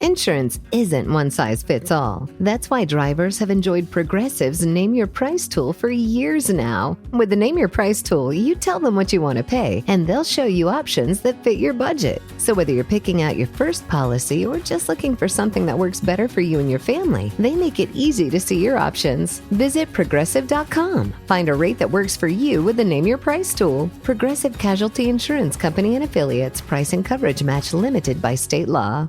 Insurance isn't one size fits all. That's why drivers have enjoyed Progressive's Name Your Price tool for years now. With the Name Your Price tool, you tell them what you want to pay, and they'll show you options that fit your budget. So whether you're picking out your first policy or just looking for something that works better for you and your family, they make it easy to see your options. Visit Progressive.com. Find a rate that works for you with the Name Your Price tool. Progressive Casualty Insurance Company and Affiliates. Price and coverage match limited by state law.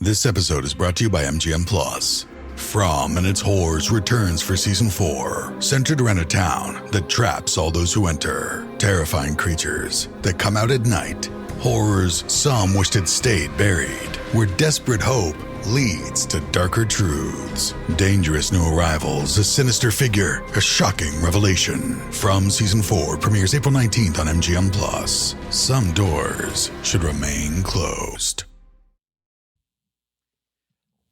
This episode is brought to you by MGM Plus. From and its horrors returns for season 4, centered around a town that traps all those who enter. Terrifying creatures that come out at night. Horrors some wished had stayed buried. Where desperate hope leads to darker truths. Dangerous new arrivals, a sinister figure, a shocking revelation. From season 4 premieres April 19th on MGM Plus. Some doors should remain closed.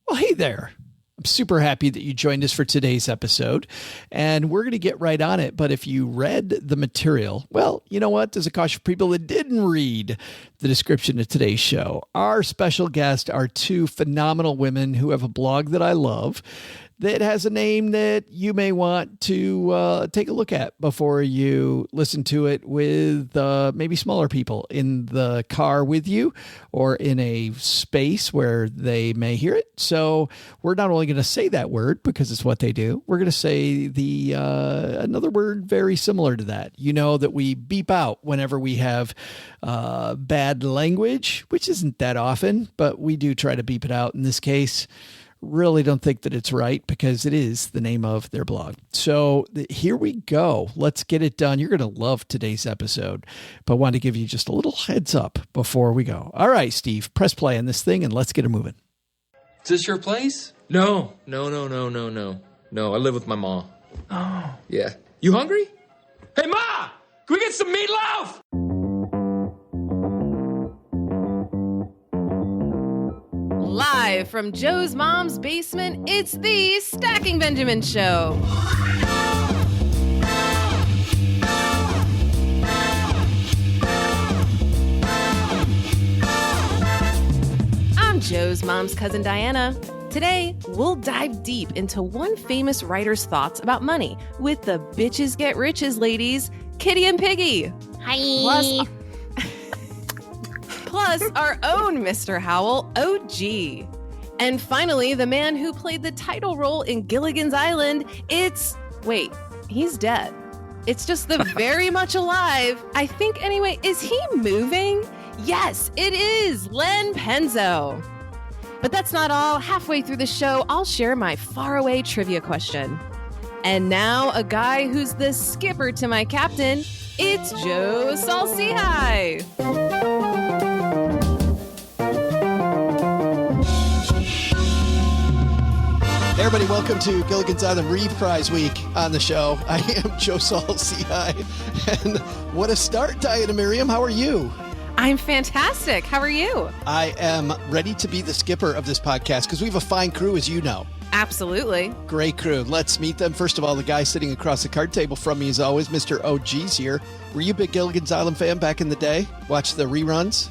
Well, hey there. I'm super happy that you joined us for today's episode, and we're going to get right on it. But if you read the material, well, you know what? There's a caution for people that didn't read the description of today's show. Our special guests are two phenomenal women who have a blog that I love that has a name that you may want to take a look at before you listen to it with maybe smaller people in the car with you or in a space where they may hear it. So we're not only going to say that word because it's what they do. We're going to say the another word very similar to that. You know that we beep out whenever we have bad language, which isn't that often, but we do try to beep it out in this case. Really don't think that it's right because it is the name of their blog. So here we go. Let's get it done. You're going to love today's episode, but I want to give you just a little heads up before we go. All right, Steve, press play on this thing and let's get it moving. Is this your place? No, I live with my mom. Oh. Yeah. You hungry? Hey, Ma! Can we get some meatloaf? Live from Joe's mom's basement, it's the Stacking Benjamin Show. I'm Joe's mom's cousin Diana. Today, we'll dive deep into one famous writer's thoughts about money with the Bitches Get Riches ladies, Kitty and Piggy. Hi. Plus our own Mr. Howell, OG. And finally, the man who played the title role in Gilligan's Island, he's dead. It's just the very much alive, I think anyway, is he moving? Yes, it is Len Penzo. But that's not all. Halfway through the show, I'll share my faraway trivia question. And now, a guy who's the skipper to my captain, it's Joe Saul-Sehy. Everybody, welcome to Gilligan's Island Reprise Week on the show. I am Joe Saul-Sehy, and what a start, Diania Merriam. How are you? I'm fantastic. How are you? I am ready to be the skipper of this podcast because we have a fine crew, as you know. Absolutely. Great crew. Let's meet them. First of all, the guy sitting across the card table from me, as always, Mr. OG's here. Were you a big Gilligan's Island fan back in the day? Watch the reruns?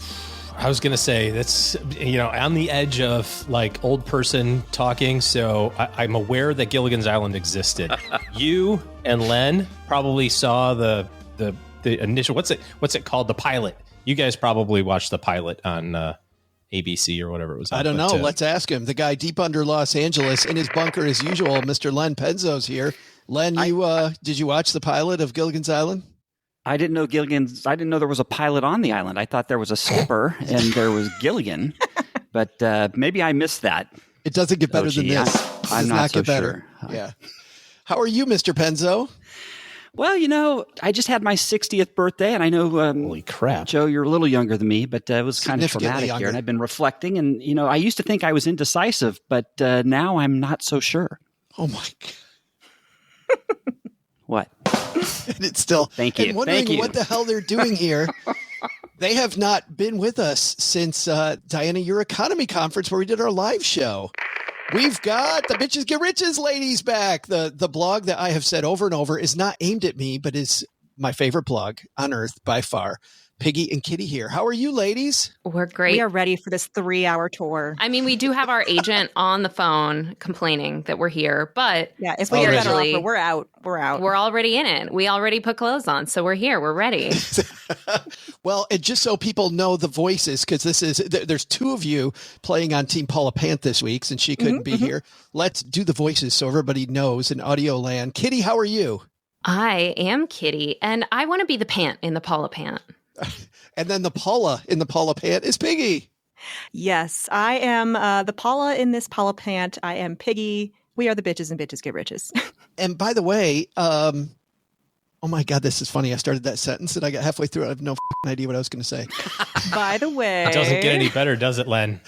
I was going to say that's, on the edge of like old person talking. So I'm aware that Gilligan's Island existed. You and Len probably saw the initial, what's it called? The pilot. You guys probably watched the pilot on ABC or whatever it was. I don't know. Let's ask him. The guy deep under Los Angeles in his bunker as usual. Mr. Len Penzo's here. Len, did you watch the pilot of Gilligan's Island? I didn't know there was a pilot on the island. I thought there was a skipper and there was Gillian, but maybe I missed that. It doesn't get better than this. I'm not so sure. Yeah. How are you, Mr. Penzo? Well, I just had my 60th birthday, and I know, holy crap, Joe, you're a little younger than me, but it was kind of traumatic here. And I've been reflecting, and I used to think I was indecisive, but now I'm not so sure. Oh my God. What? And it's still Thank you. And wondering Thank you. what the hell they're doing here. They have not been with us since Diania, your EconoMe Conference, where we did our live show. We've got the Bitches Get Riches ladies back. The blog that I have said over and over is not aimed at me, but is my favorite blog on earth by far. Piggy and Kitty here. How are you, ladies? We're great. We are ready for this 3-hour tour. I mean, we do have our agent on the phone complaining that we're here, but yeah, if we get a better offer, we're out. We're out. We're already in it. We already put clothes on, so we're here. We're ready. Well, and just so people know the voices, because there's two of you playing on Team Paula Pant this week, since she couldn't be here. Let's do the voices so everybody knows in audio land. Kitty, how are you? I am Kitty, and I want to be the pant in the Paula Pant. And then the Paula in the Paula Pant is Piggy. Yes, I am the Paula in this Paula Pant. I am Piggy. We are the bitches and bitches get riches. And by the way, oh my God, this is funny. I started that sentence and I got halfway through it. I have no idea what I was going to say. By the way. It doesn't get any better, does it, Len?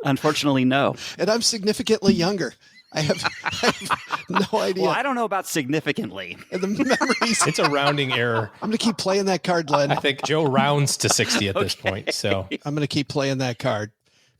Unfortunately, no. And I'm significantly younger. I have no idea. Well, I don't know about significantly. And the memories. It's a rounding error. I'm going to keep playing that card, Len. I think Joe rounds to 60 at this point. So I'm going to keep playing that card.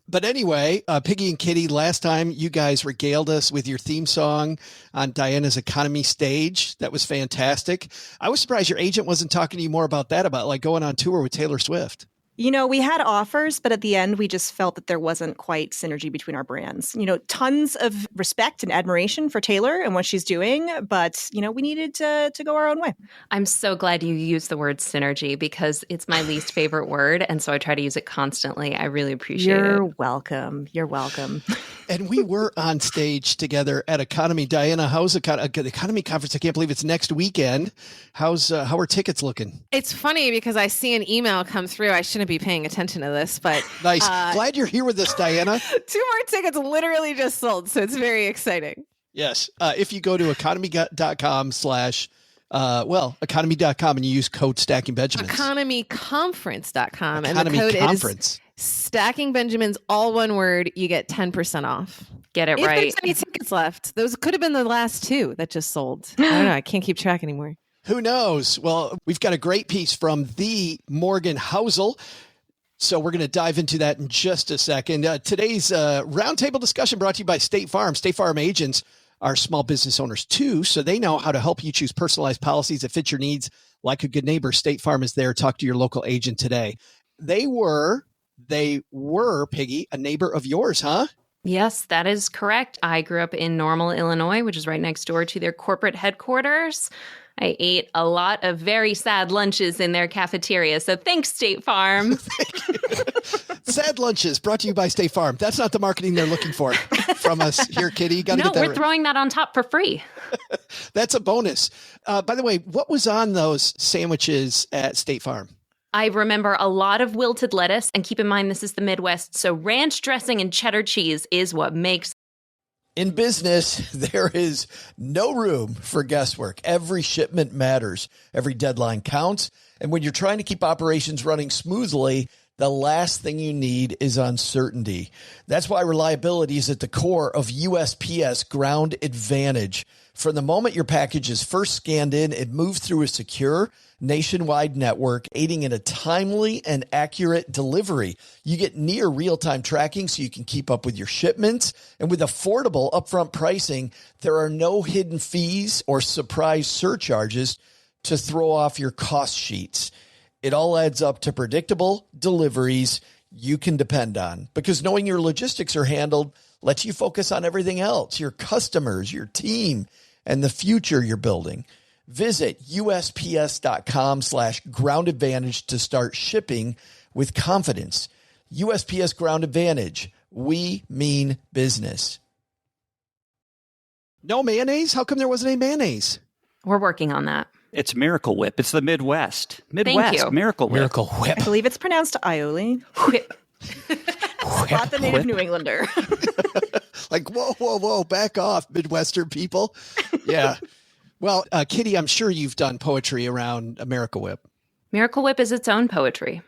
But anyway, Piggy and Kitty, last time you guys regaled us with your theme song on Diana's EconoMe stage. That was fantastic. I was surprised your agent wasn't talking to you more about that, about like going on tour with Taylor Swift. You know, we had offers, but at the end, we just felt that there wasn't quite synergy between our brands. You know, tons of respect and admiration for Taylor and what she's doing, but, you know, we needed to go our own way. I'm so glad you used the word synergy because it's my least favorite word, and so I try to use it constantly. I really appreciate it. You're welcome. You're welcome. And we were on stage together at EconoMe. Diana, how's the EconoMe Conference? I can't believe it's next weekend. How are tickets looking? It's funny because I see an email come through. I shouldn't be paying attention to this, but nice. Glad you're here with us, Diana. 2 more tickets literally just sold, so it's very exciting. Yes. If you go to economy.com economy.com and you use code Stacking Benjamins. EconoMeConference.com. And EconoMe the code Conference. is Stacking Benjamins, all one word. You get 10% off. Get it if right. If there's any tickets left. Those could have been the last 2 that just sold. I don't know. I can't keep track anymore. Who knows? Well, we've got a great piece from the Morgan Housel. So we're going to dive into that in just a second. Today's roundtable discussion brought to you by State Farm. State Farm agents are small business owners too, so they know how to help you choose personalized policies that fit your needs. Like a good neighbor, State Farm is there. Talk to your local agent today. They were, Piggy, a neighbor of yours, huh? Yes, that is correct. I grew up in Normal, Illinois, which is right next door to their corporate headquarters. I ate a lot of very sad lunches in their cafeteria. So thanks, State Farm. Sad lunches brought to you by State Farm. That's not the marketing they're looking for from us here, Kitty. You gotta get that we're right. Throwing that on top for free. That's a bonus. By the way, what was on those sandwiches at State Farm? I remember a lot of wilted lettuce. And keep in mind, this is the Midwest. So ranch dressing and cheddar cheese is what makes. In business, there is no room for guesswork. Every shipment matters. Every deadline counts. And when you're trying to keep operations running smoothly, the last thing you need is uncertainty. That's why reliability is at the core of USPS Ground Advantage. From the moment your package is first scanned in, it moves through a secure nationwide network, aiding in a timely and accurate delivery. You get near real-time tracking so you can keep up with your shipments. And with affordable upfront pricing, there are no hidden fees or surprise surcharges to throw off your cost sheets. It all adds up to predictable deliveries you can depend on, because knowing your logistics are handled lets you focus on everything else, your customers, your team, and the future you're building. Visit USPS.com/Ground Advantage to start shipping with confidence. USPS Ground Advantage. We mean business. No mayonnaise? How come there wasn't any mayonnaise? We're working on that. It's Miracle Whip. It's the Midwest. Thank you. Miracle Whip. Miracle Whip. I believe it's pronounced aioli. Whip. Not the native New Englander. Like, whoa, back off, Midwestern people. Yeah. Well, Kitty, I'm sure you've done poetry around Miracle Whip. Miracle Whip is its own poetry.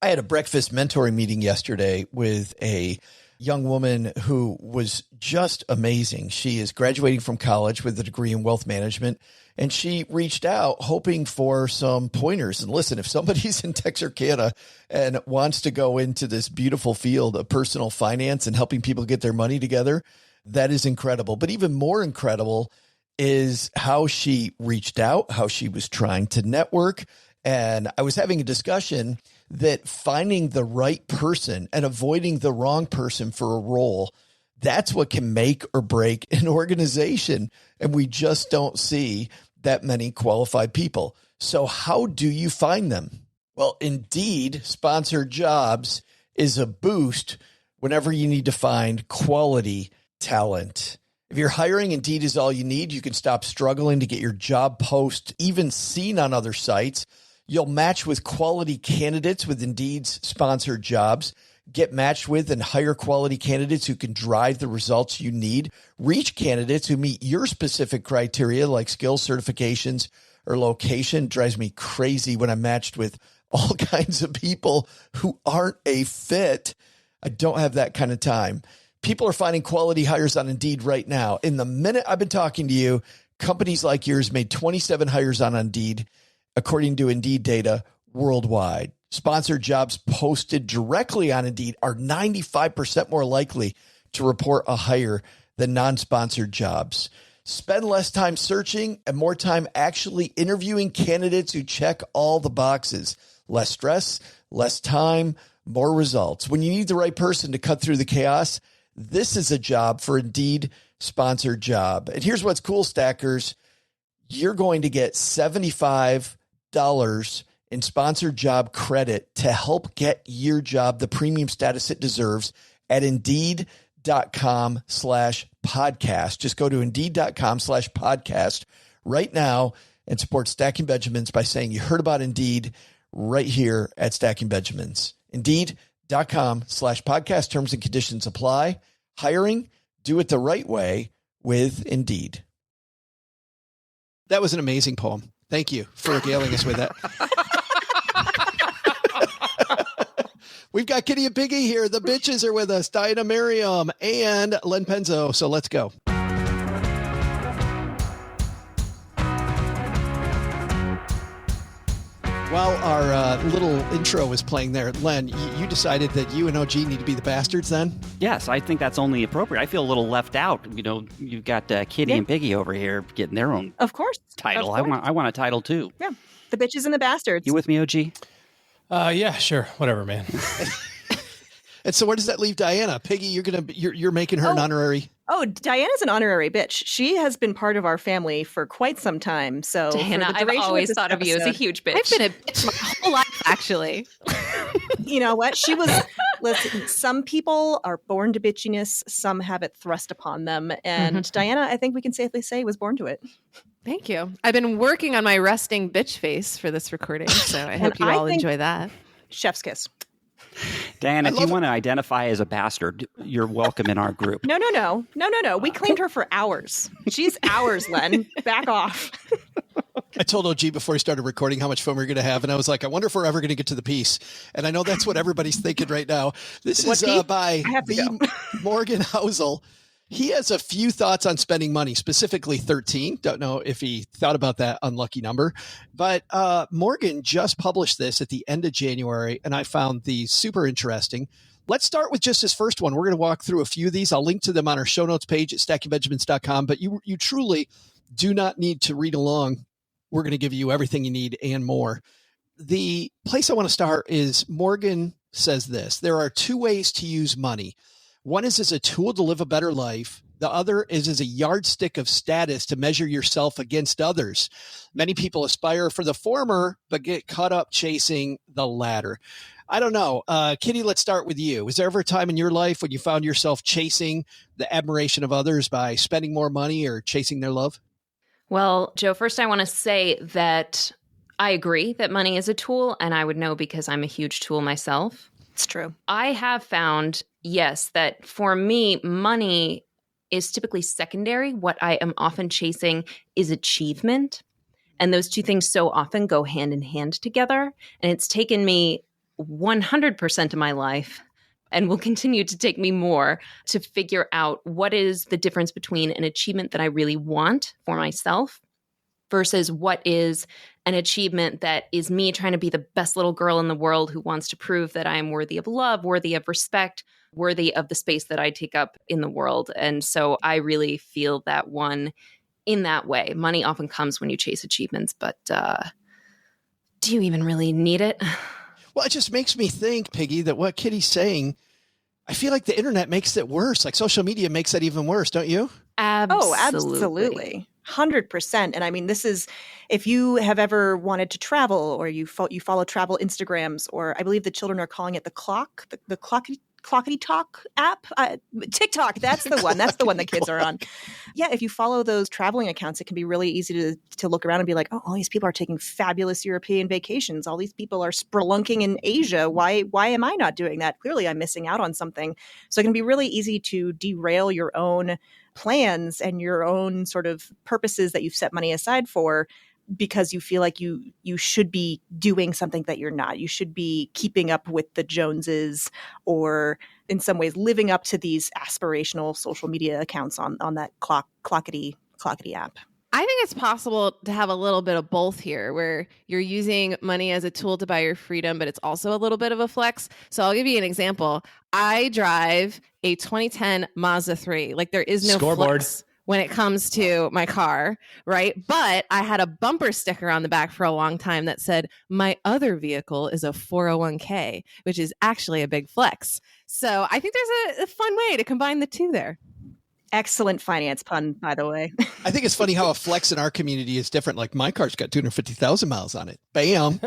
I had a breakfast mentoring meeting yesterday with a young woman who was just amazing. She is graduating from college with a degree in wealth management, and she reached out hoping for some pointers. And listen, if somebody's in Texarkana and wants to go into this beautiful field of personal finance and helping people get their money together, that is incredible. But even more incredible is how she reached out, how she was trying to network, And I was having a discussion that finding the right person and avoiding the wrong person for a role, that's what can make or break an organization. And we just don't see that many qualified people. So how do you find them? Well, Indeed sponsored jobs is a boost whenever you need to find quality talent. If you're hiring, Indeed is all you need. You can stop struggling to get your job post even seen on other sites. You'll match with quality candidates with Indeed's sponsored jobs. Get matched with and hire quality candidates who can drive the results you need. Reach candidates who meet your specific criteria like skills, certifications, or location. It drives me crazy when I'm matched with all kinds of people who aren't a fit. I don't have that kind of time. People are finding quality hires on Indeed right now. In the minute I've been talking to you, companies like yours made 27 hires on Indeed, according to Indeed data worldwide. Sponsored jobs posted directly on Indeed are 95% more likely to report a hire than non-sponsored jobs. Spend less time searching and more time actually interviewing candidates who check all the boxes. Less stress, less time, more results. When you need the right person to cut through the chaos, this is a job for Indeed sponsored job. And here's what's cool, Stackers. You're going to get $75 in sponsored job credit to help get your job the premium status it deserves at Indeed.com/podcast. Just go to Indeed.com/podcast right now and support Stacking Benjamins by saying you heard about Indeed right here at Stacking Benjamins. Indeed.com/podcast. Terms and conditions apply. Hiring, do it the right way with Indeed. That was an amazing poem. Thank you for regaling us with that. We've got Kitty and Piggy here. The bitches are with us, Diania Merriam and Len Penzo. So let's go. While our little intro was playing there, Len, you decided that you and OG need to be the bastards then? Yes, I think that's only appropriate. I feel a little left out. You know, you've got Kitty and Piggy over here getting their own Of course. title. Of course. I want a title too. Yeah. The bitches and the bastards. You with me, OG? Yeah, sure. Whatever, man. And so where does that leave Diania? Piggy, you're making her an honorary. Oh, Diana's an honorary bitch. She has been part of our family for quite some time. So Diana, I've always thought of you as a huge bitch. I've been a bitch my whole life, actually. You know what? She was, listen, some people are born to bitchiness. Some have it thrust upon them. And Diania, I think we can safely say, was born to it. Thank you. I've been working on my resting bitch face for this recording, so I hope you all enjoy that. Chef's kiss. Dan, if you want to identify as a bastard, you're welcome in our group. No. We claimed her for hours. She's ours, Len. Back off. I told OG before he started recording how much fun we were going to have, and I was like, I wonder if we're ever going to get to the piece. And I know that's what everybody's thinking right now. This is by Morgan Housel. He has a few thoughts on spending money, specifically 13. Don't know if he thought about that unlucky number. But Morgan just published this at the end of January, and I found these super interesting. Let's start with just his first one. We're going to walk through a few of these. I'll link to them on our show notes page at stackingbenjamins.com. But you truly do not need to read along. We're going to give you everything you need and more. The place I want to start is Morgan says this. There are two ways to use money. One is as a tool to live a better life. The other is as a yardstick of status to measure yourself against others. Many people aspire for the former, but get caught up chasing the latter. I don't know. Kitty, let's start with you. Was there ever a time in your life when you found yourself chasing the admiration of others by spending more money or chasing their love? Well, Joe, first I want to say that I agree that money is a tool, and I would know because I'm a huge tool myself. It's true. I have found, yes, that for me, money is typically secondary. What I am often chasing is achievement. And those two things so often go hand in hand together. And it's taken me 100% of my life, and will continue to take me more, to figure out what is the difference between an achievement that I really want for myself versus what is an achievement that is me trying to be the best little girl in the world who wants to prove that I am worthy of love, worthy of respect, worthy of the space that I take up in the world. And so I really feel that one in that way. Money often comes when you chase achievements, but Do you even really need it? Well, it just makes me think, Piggy, that what Kitty's saying, I feel like the internet makes it worse. Like social media makes it even worse, don't you? Oh, absolutely. 100%. And I mean, this is, if you have ever wanted to travel or you follow travel Instagrams, or I believe the children are calling it the Clockety Talk app, TikTok. That's the one. That's the one the kids are on. Yeah, if you follow those traveling accounts, it can be really easy to look around and be like, oh, all these people are taking fabulous European vacations. All these people are spelunking in Asia. Why am I not doing that? Clearly, I'm missing out on something. So it can be really easy to derail your own plans and your own sort of purposes that you've set money aside for, because you feel like you should be doing something that you're not. You should be keeping up with the Joneses, or in some ways living up to these aspirational social media accounts on that Clockety app. I think it's possible to have a little bit of both here, where you're using money as a tool to buy your freedom, but it's also a little bit of a flex. So I'll give you an example. I drive a 2010 Mazda 3. Like, there is no Scoreboard. flex when it comes to my car, right? But I had a bumper sticker on the back for a long time that said, my other vehicle is a 401k, which is actually a big flex. So I think there's a fun way to combine the two there. Excellent finance pun, by the way. I think it's funny how a flex in our community is different. Like, my car's got 250,000 miles on it. Bam.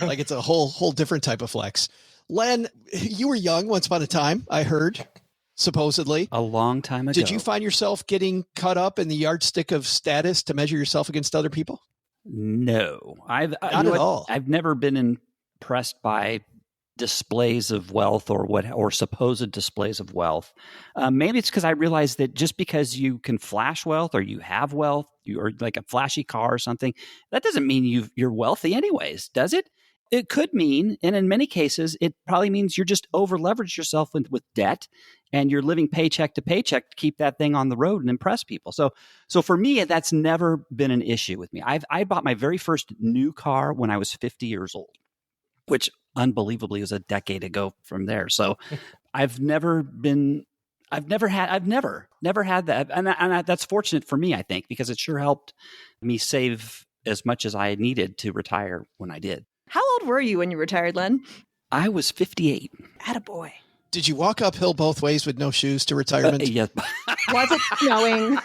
Like, it's a whole different type of flex. Len, you were young once upon a time, I heard, supposedly. A long time ago. Did you find yourself getting caught up in the yardstick of status to measure yourself against other people? No. Not at all. I've never been impressed by displays of wealth or supposed displays of wealth. Maybe it's because I realized that just because you can flash wealth, or you have wealth, or like a flashy car or something, that doesn't mean you're wealthy anyways, does it? It could mean, and in many cases, it probably means you're just over-leveraged yourself with debt, and you're living paycheck to paycheck to keep that thing on the road and impress people. So for me, that's never been an issue with me. I bought my very first new car when I was 50 years old, which unbelievably was a decade ago from there. So I've never had that. And that's fortunate for me, I think, because it sure helped me save as much as I needed to retire when I did. How old were you when you retired, Len? I was 58. Attaboy. Did you walk uphill both ways with no shoes to retirement? Yes. Was it snowing?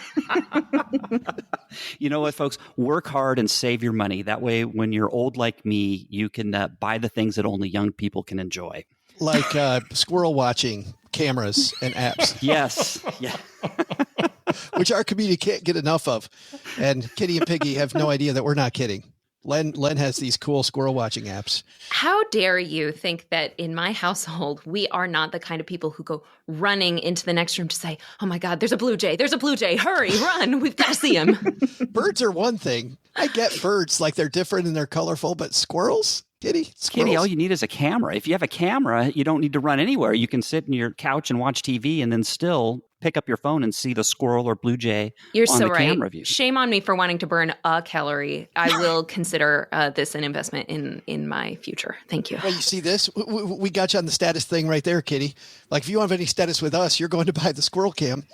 You know what, folks? Work hard and save your money. That way, when you're old like me, you can buy the things that only young people can enjoy. Like squirrel watching cameras and apps. Yes. Yeah. Which our community can't get enough of. And Kitty and Piggy have no idea that we're not kidding. Len has these cool squirrel watching apps. How dare you think that in my household, we are not the kind of people who go running into the next room to say, oh my God, there's a blue jay, hurry, run, we've got to see him. Birds are one thing. I get birds, like they're different and they're colorful, but squirrels? Kitty, all you need is a camera. If you have a camera, you don't need to run anywhere. You can sit in your couch and watch TV and then still pick up your phone and see the squirrel or blue jay on the camera view. Shame on me for wanting to burn a calorie. I will consider this an investment in my future. Thank you. Well, you see this? We got you on the status thing right there, Kitty. Like, if you have any status with us, you're going to buy the squirrel cam.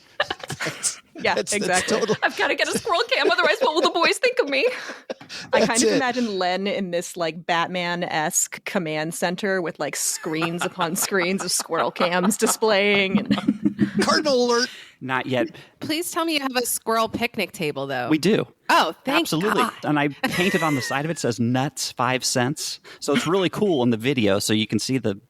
Exactly. That's total. I've got to get a squirrel cam, otherwise what will the boys think of me? I kind of imagine Len in this like Batman-esque command center with like screens upon screens of squirrel cams displaying. And Cardinal alert. Not yet. Please tell me you have a squirrel picnic table, though. We do. Oh, thank Absolutely. God. And I painted on the side of it, says nuts 5 cents. So it's really cool in the video, so you can see the...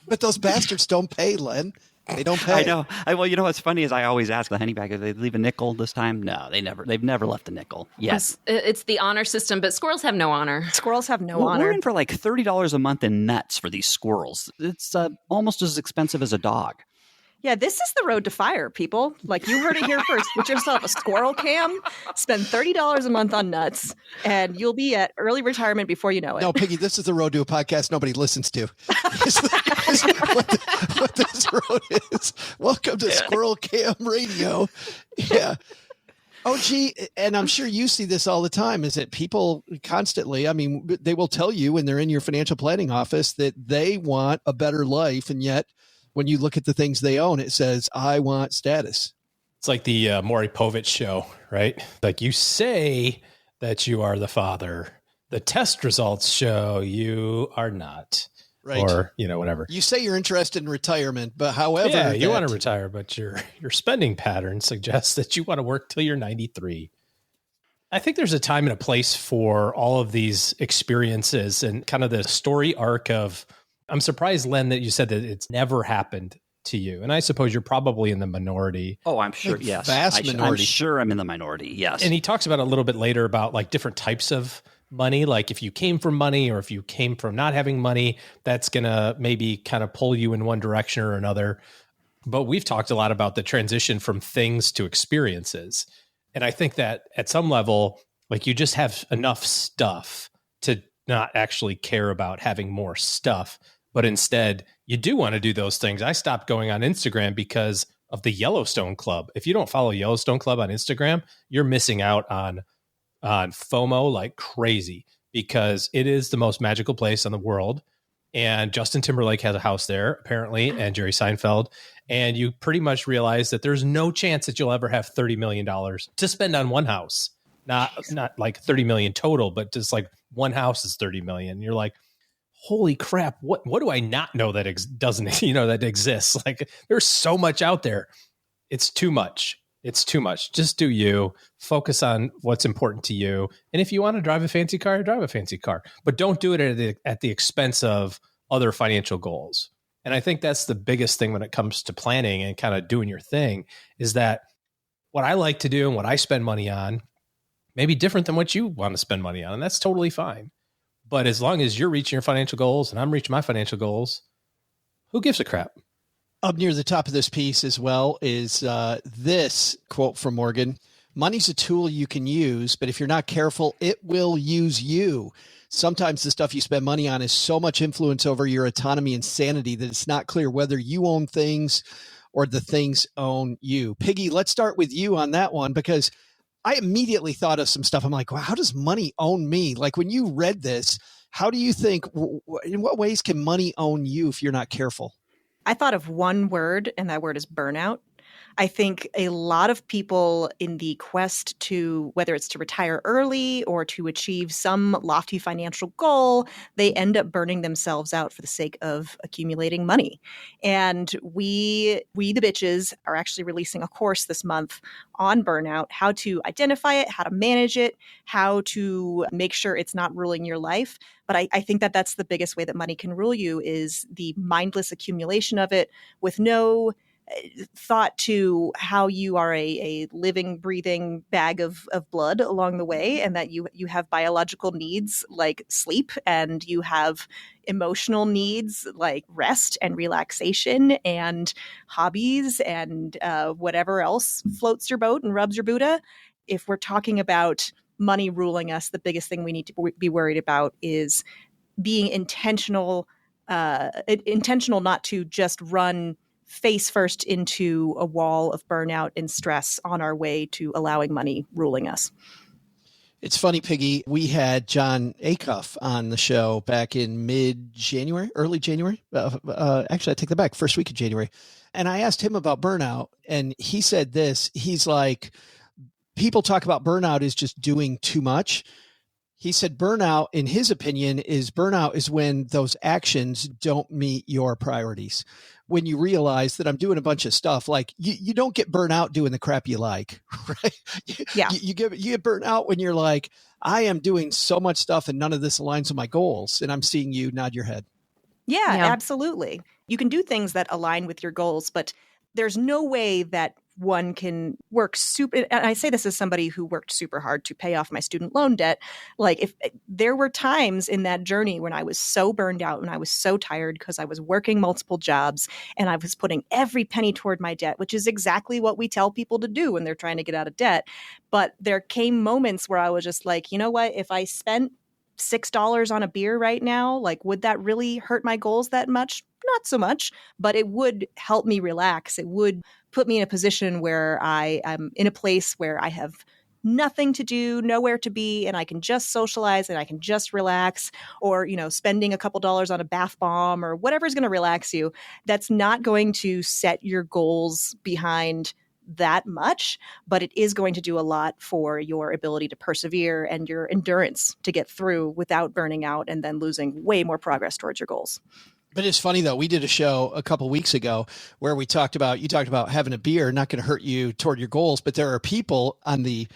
But those bastards don't pay, Len. They don't pay. I know. Well, you know what's funny is I always ask the honey bag, did they leave a nickel this time? No, they've never left a nickel. Yes. It's the honor system, but squirrels have no honor. Squirrels have no honor. We're in for like $30 a month in nuts for these squirrels. It's almost as expensive as a dog. Yeah, this is the road to fire, people. Like, you heard it here first. Get yourself a squirrel cam, spend $30 a month on nuts, and you'll be at early retirement before you know it. No, Piggy, this is the road to a podcast nobody listens to. What this road is. Welcome to Squirrel Cam Radio. Yeah. OG, and I'm sure you see this all the time, is that people constantly, I mean, they will tell you when they're in your financial planning office that they want a better life, and yet when you look at the things they own, it says, I want status. It's like the Maury Povich show, right? Like, you say that you are the father. The test results show you are not. Right. Or, whatever. You say you're interested in retirement, but however... Yeah, you want to retire, but your spending pattern suggests that you want to work till you're 93. I think there's a time and a place for all of these experiences and kind of the story arc of... I'm surprised, Len, that you said that it's never happened to you. And I suppose you're probably in the minority. Oh, I'm sure, yes. Vast minority. I'm sure I'm in the minority, yes. And he talks about it a little bit later about like different types of money, like if you came from money or if you came from not having money, that's going to maybe kind of pull you in one direction or another. But we've talked a lot about the transition from things to experiences. And I think that at some level, like you just have enough stuff to not actually care about having more stuff, but instead you do want to do those things. I stopped going on Instagram because of the Yellowstone Club. If you don't follow Yellowstone Club on Instagram, you're missing out on FOMO like crazy, because it is the most magical place in the world. And Justin Timberlake has a house there, apparently, and Jerry Seinfeld. And you pretty much realize that there's no chance that you'll ever have $30 million to spend on one house. Not like 30 million total, but just like one house is 30 million. You're like, holy crap, what do I not know that doesn't, that exists? Like there's so much out there. It's too much. It's too much. Just do you. Focus on what's important to you. And if you want to drive a fancy car, drive a fancy car. But don't do it at the expense of other financial goals. And I think that's the biggest thing when it comes to planning and kind of doing your thing, is that what I like to do and what I spend money on may be different than what you want to spend money on. And that's totally fine. But as long as you're reaching your financial goals and I'm reaching my financial goals, who gives a crap? Up near the top of this piece as well is this quote from Morgan. Money's a tool you can use, but if you're not careful, it will use you. Sometimes the stuff you spend money on has so much influence over your autonomy and sanity that it's not clear whether you own things or the things own you. Piggy, let's start with you on that one, because I immediately thought of some stuff. I'm like, well, how does money own me? Like when you read this, how do you think, in what ways can money own you if you're not careful? I thought of one word, and that word is burnout. I think a lot of people in the quest to, whether it's to retire early or to achieve some lofty financial goal, they end up burning themselves out for the sake of accumulating money. And we the bitches are actually releasing a course this month on burnout, how to identify it, how to manage it, how to make sure it's not ruling your life. But I think that that's the biggest way that money can rule you, is the mindless accumulation of it with no thought to how you are a living, breathing bag of blood along the way, and that you have biological needs like sleep, and you have emotional needs like rest and relaxation and hobbies and whatever else floats your boat and rubs your Buddha. If we're talking about money ruling us, the biggest thing we need to be worried about is being intentional not to just run face first into a wall of burnout and stress on our way to allowing money ruling us. It's funny, Piggy. We had John Acuff on the show back in mid-January, early January. Actually, I take that back, first week of January. And I asked him about burnout, and he said this. He's like, people talk about burnout is just doing too much. He said burnout, in his opinion, is when those actions don't meet your priorities. When you realize that I'm doing a bunch of stuff, like you don't get burnt out doing the crap you like, right? You get burnt out when you're like, I am doing so much stuff and none of this aligns with my goals. And I'm seeing you nod your head. Yeah, absolutely. You can do things that align with your goals, but there's no way that one can work super. And I say this as somebody who worked super hard to pay off my student loan debt. Like, if there were times in that journey when I was so burned out and I was so tired because I was working multiple jobs and I was putting every penny toward my debt, which is exactly what we tell people to do when they're trying to get out of debt. But there came moments where I was just like, you know what, if I spent $6 on a beer right now, like, would that really hurt my goals that much? Not so much, but it would help me relax. It would put me in a position where I am in a place where I have nothing to do, nowhere to be, and I can just socialize and I can just relax, or, you know, spending a couple dollars on a bath bomb or whatever's going to relax you. That's not going to set your goals behind that much, but it is going to do a lot for your ability to persevere and your endurance to get through without burning out and then losing way more progress towards your goals. But it's funny, though. We did a show a couple of weeks ago where you talked about having a beer, not going to hurt you toward your goals. But there are people on the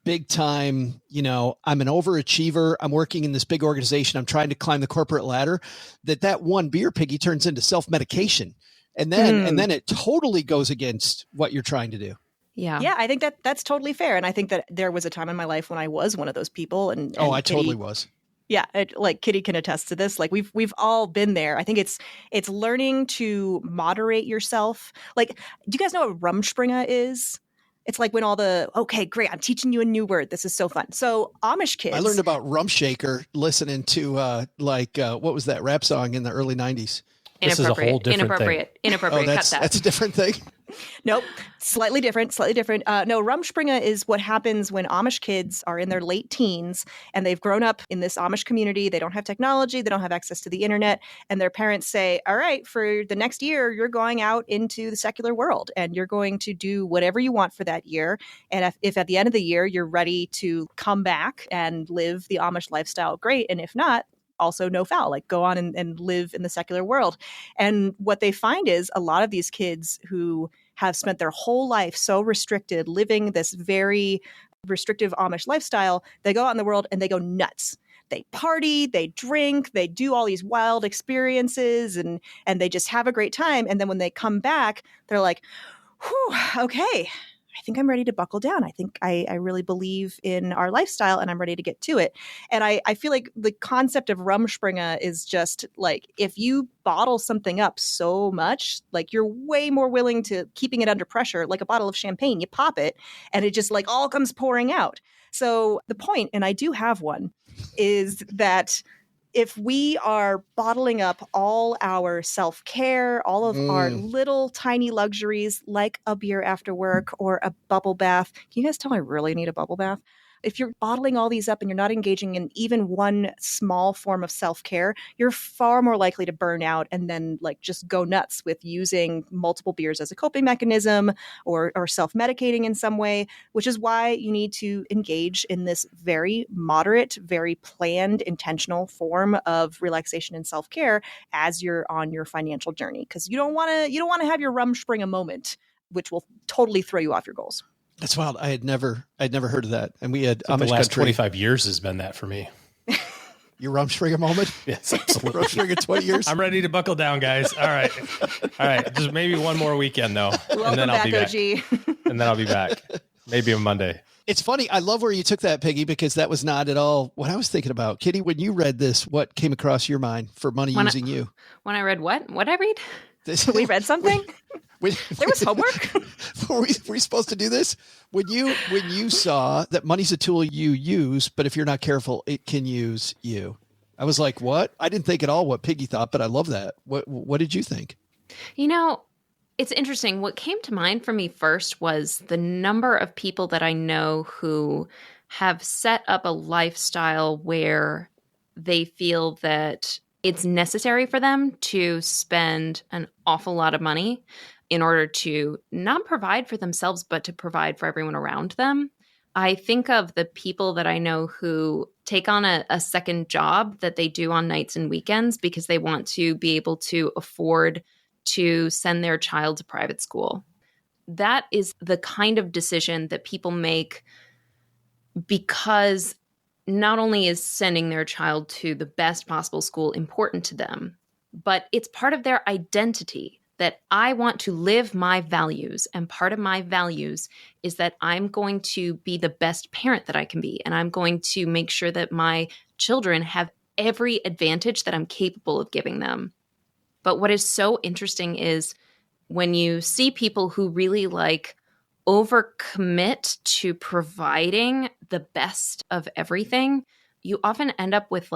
big time, I'm an overachiever. I'm working in this big organization. I'm trying to climb the corporate ladder. That one beer, Piggy, turns into self-medication. And then it totally goes against what you're trying to do. Yeah. Yeah, I think that's totally fair. And I think that there was a time in my life when I was one of those people. And I Kitty, totally was. Yeah, like Kitty can attest to this. Like we've all been there. I think it's learning to moderate yourself. Like, do you guys know what Rumspringa is? It's like when okay, great, I'm teaching you a new word. This is so fun. So Amish kids. I learned about Rumshaker listening to what was that rap song in the early 90s? This is a whole different thing. Inappropriate. Cut that. That's a different thing. Nope. Slightly different. No, Rumspringa is what happens when Amish kids are in their late teens and they've grown up in this Amish community. They don't have technology. They don't have access to the internet. And their parents say, all right, for the next year, you're going out into the secular world and you're going to do whatever you want for that year. And if at the end of the year, you're ready to come back and live the Amish lifestyle, great. And if not, also no foul, like go on and live in the secular world. And what they find is a lot of these kids who have spent their whole life so restricted, living this very restrictive Amish lifestyle, they go out in the world and they go nuts. They party, they drink, they do all these wild experiences and they just have a great time. And then when they come back, they're like, whew, okay, I think I'm ready to buckle down. I think I really believe in our lifestyle and I'm ready to get to it. And I feel like the concept of Rumspringa is just like, if you bottle something up so much, like you're way more willing to keeping it under pressure, like a bottle of champagne, you pop it and it just like all comes pouring out. So the point, and I do have one, is that if we are bottling up all our self-care, all of our little tiny luxuries like a beer after work or a bubble bath, can you guys tell I really need a bubble bath? If you're bottling all these up and you're not engaging in even one small form of self-care, you're far more likely to burn out and then like just go nuts with using multiple beers as a coping mechanism or self-medicating in some way, which is why you need to engage in this very moderate, very planned, intentional form of relaxation and self-care as you're on your financial journey. Because you don't want to have your Rumspringa moment, which will totally throw you off your goals. That's wild. I'd never heard of that. And we had Amish the last 25 years has been that for me. Your Rumspringa moment? Yes, absolutely. Rumspringa 20 years. I'm ready to buckle down, guys. All right. Just maybe one more weekend though. Welcome and then back, I'll be back. OG. And then I'll be back. Maybe on Monday. It's funny. I love where you took that, Piggy, because that was not at all what I was thinking about. Kitty, when you read this, what came across your mind for money using you? When I read what? What I read? We read something? There was homework. Were we supposed to do this? When you saw that money's a tool you use, but if you're not careful, it can use you. I was like, what? I didn't think at all what Piggy thought, but I love that. What did you think? It's interesting. What came to mind for me first was the number of people that I know who have set up a lifestyle where they feel that it's necessary for them to spend an awful lot of money in order to not provide for themselves, but to provide for everyone around them. I think of the people that I know who take on a second job that they do on nights and weekends because they want to be able to afford to send their child to private school. That is the kind of decision that people make because not only is sending their child to the best possible school important to them, but it's part of their identity that I want to live my values. And part of my values is that I'm going to be the best parent that I can be. And I'm going to make sure that my children have every advantage that I'm capable of giving them. But what is so interesting is when you see people who really overcommit to providing the best of everything, you often end up with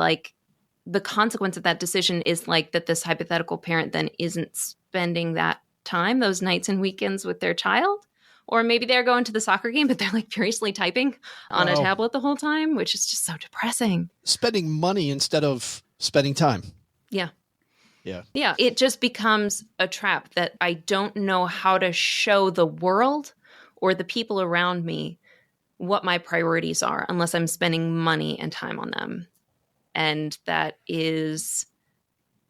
the consequence of that decision is that this hypothetical parent then isn't spending that time, those nights and weekends with their child. Or maybe they're going to the soccer game, but they're furiously typing on a tablet the whole time, which is just so depressing. Spending money instead of spending time. Yeah. Yeah. Yeah. It just becomes a trap that I don't know how to show the world or the people around me what my priorities are unless I'm spending money and time on them. And that is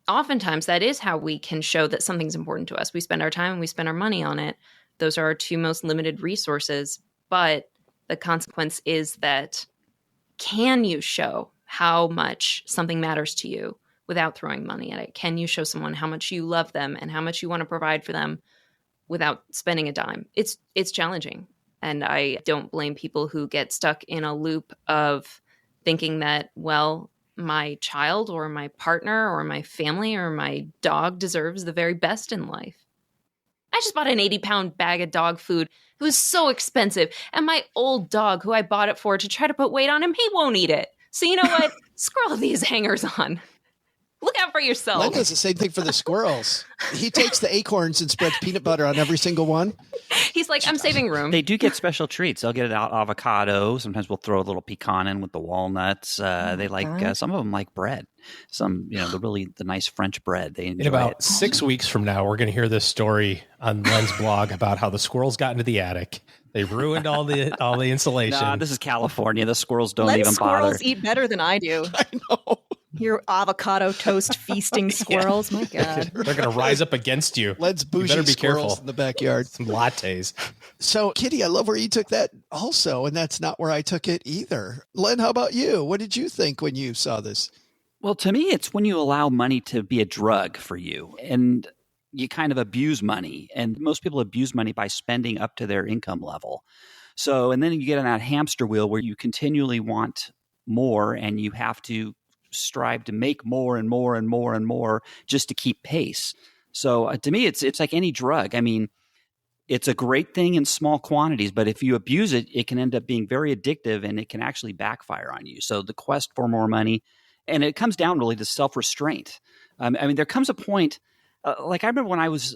oftentimes that is how we can show that something's important to us. We spend our time and we spend our money on it. Those are our two most limited resources. But the consequence is that can you show how much something matters to you without throwing money at it? Can you show someone how much you love them and how much you want to provide for them without spending a dime? It's challenging. And I don't blame people who get stuck in a loop of thinking that, well, my child or my partner or my family or my dog deserves the very best in life. I just bought an 80-pound bag of dog food. It was so expensive. And my old dog, who I bought it for to try to put weight on him, he won't eat it. So you know what? Scroll these hangers on. Look out for yourself. Len does the same thing for the squirrels. He takes the acorns and spreads peanut butter on every single one. He's like, I'm saving room. They do get special treats. They'll get avocado. Sometimes we'll throw a little pecan in with the walnuts. They like some of them like bread. Some, the nice French bread. They enjoy In about it. 6 weeks from now, we're going to hear this story on Len's blog about how the squirrels got into the attic. They ruined all the insulation. Nah, this is California. The squirrels don't Let even squirrels bother. eat better than I do. I know. Your avocado toast feasting squirrels. My God. They're going to rise up against you. Len's You bougie better be squirrels careful. in the backyard. Some lattes. So, Kitty, I love where you took that also, and that's not where I took it either. Len, how about you? What did you think when you saw this? Well, to me, it's when you allow money to be a drug for you and you kind of abuse money. And most people abuse money by spending up to their income level. So, and then you get on that hamster wheel where you continually want more and you have to strive to make more and more and more and more just to keep pace. So to me, it's like any drug. I mean, it's a great thing in small quantities, but if you abuse it, it can end up being very addictive and it can actually backfire on you. So the quest for more money, and it comes down really to self-restraint. I mean, there comes a point, like I remember when I was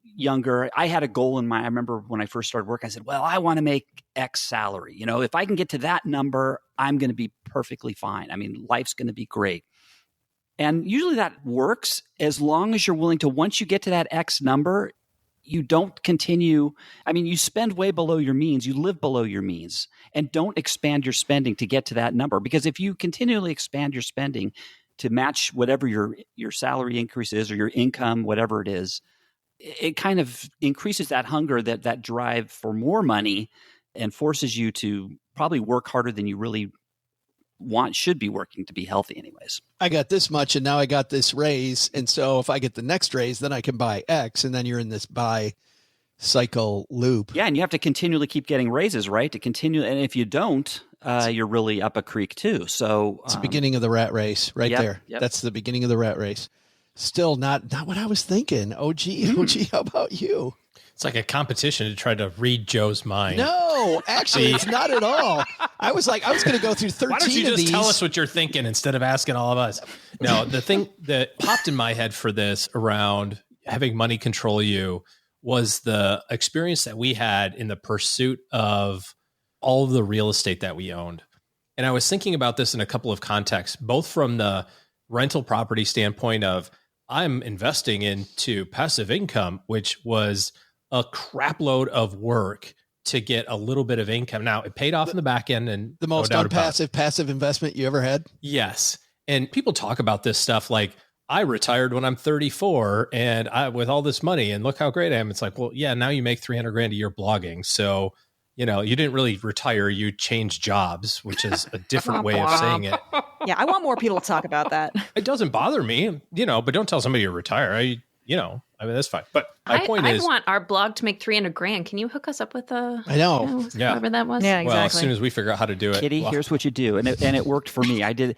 younger, I had a goal in mind. I remember when I first started work, I said, well, I want to make X salary. If I can get to that number, I'm going to be perfectly fine. I mean, life's going to be great. And usually that works as long as you're willing to, once you get to that X number, you don't continue. I mean, you spend way below your means, you live below your means, and don't expand your spending to get to that number. Because if you continually expand your spending to match whatever your salary increase is or your income, whatever it is, it kind of increases that hunger, that drive for more money, and forces you to probably work harder than you really should be working to be healthy anyways. I got this much and now I got this raise. And so if I get the next raise, then I can buy X. And then you're in this buy cycle loop. Yeah. And you have to continually keep getting raises, right? To continue. And if you don't, you're really up a creek too. So it's the beginning of the rat race right there. Yep. That's the beginning of the rat race. Still not what I was thinking. OG, how about you? It's like a competition to try to read Joe's mind. No, actually, it's not at all. I was going to go through 13 Why don't you of just these. tell us what you're thinking instead of asking all of us? No, the thing that popped in my head for this around having money control you was the experience that we had in the pursuit of all of the real estate that we owned. And I was thinking about this in a couple of contexts, both from the rental property standpoint of I'm investing into passive income, which was a crap load of work to get a little bit of income. Now, it paid off in the back end, and the most passive investment you ever had. Yes. And people talk about this stuff like, I retired when I'm 34 and with all this money and look how great I am. It's like, well, yeah, now you make $300,000 a year blogging. So, you didn't really retire. You changed jobs, which is a different way of saying it. Yeah, I want more people to talk about that. It doesn't bother me, but don't tell somebody to retire. I mean, that's fine. But my point is, I want our blog to make $300,000. Can you hook us up with I know. Yeah. whatever that was? Yeah, exactly. Well, as soon as we figure out how to do it. Kitty, here's what you do. And it worked for me. I did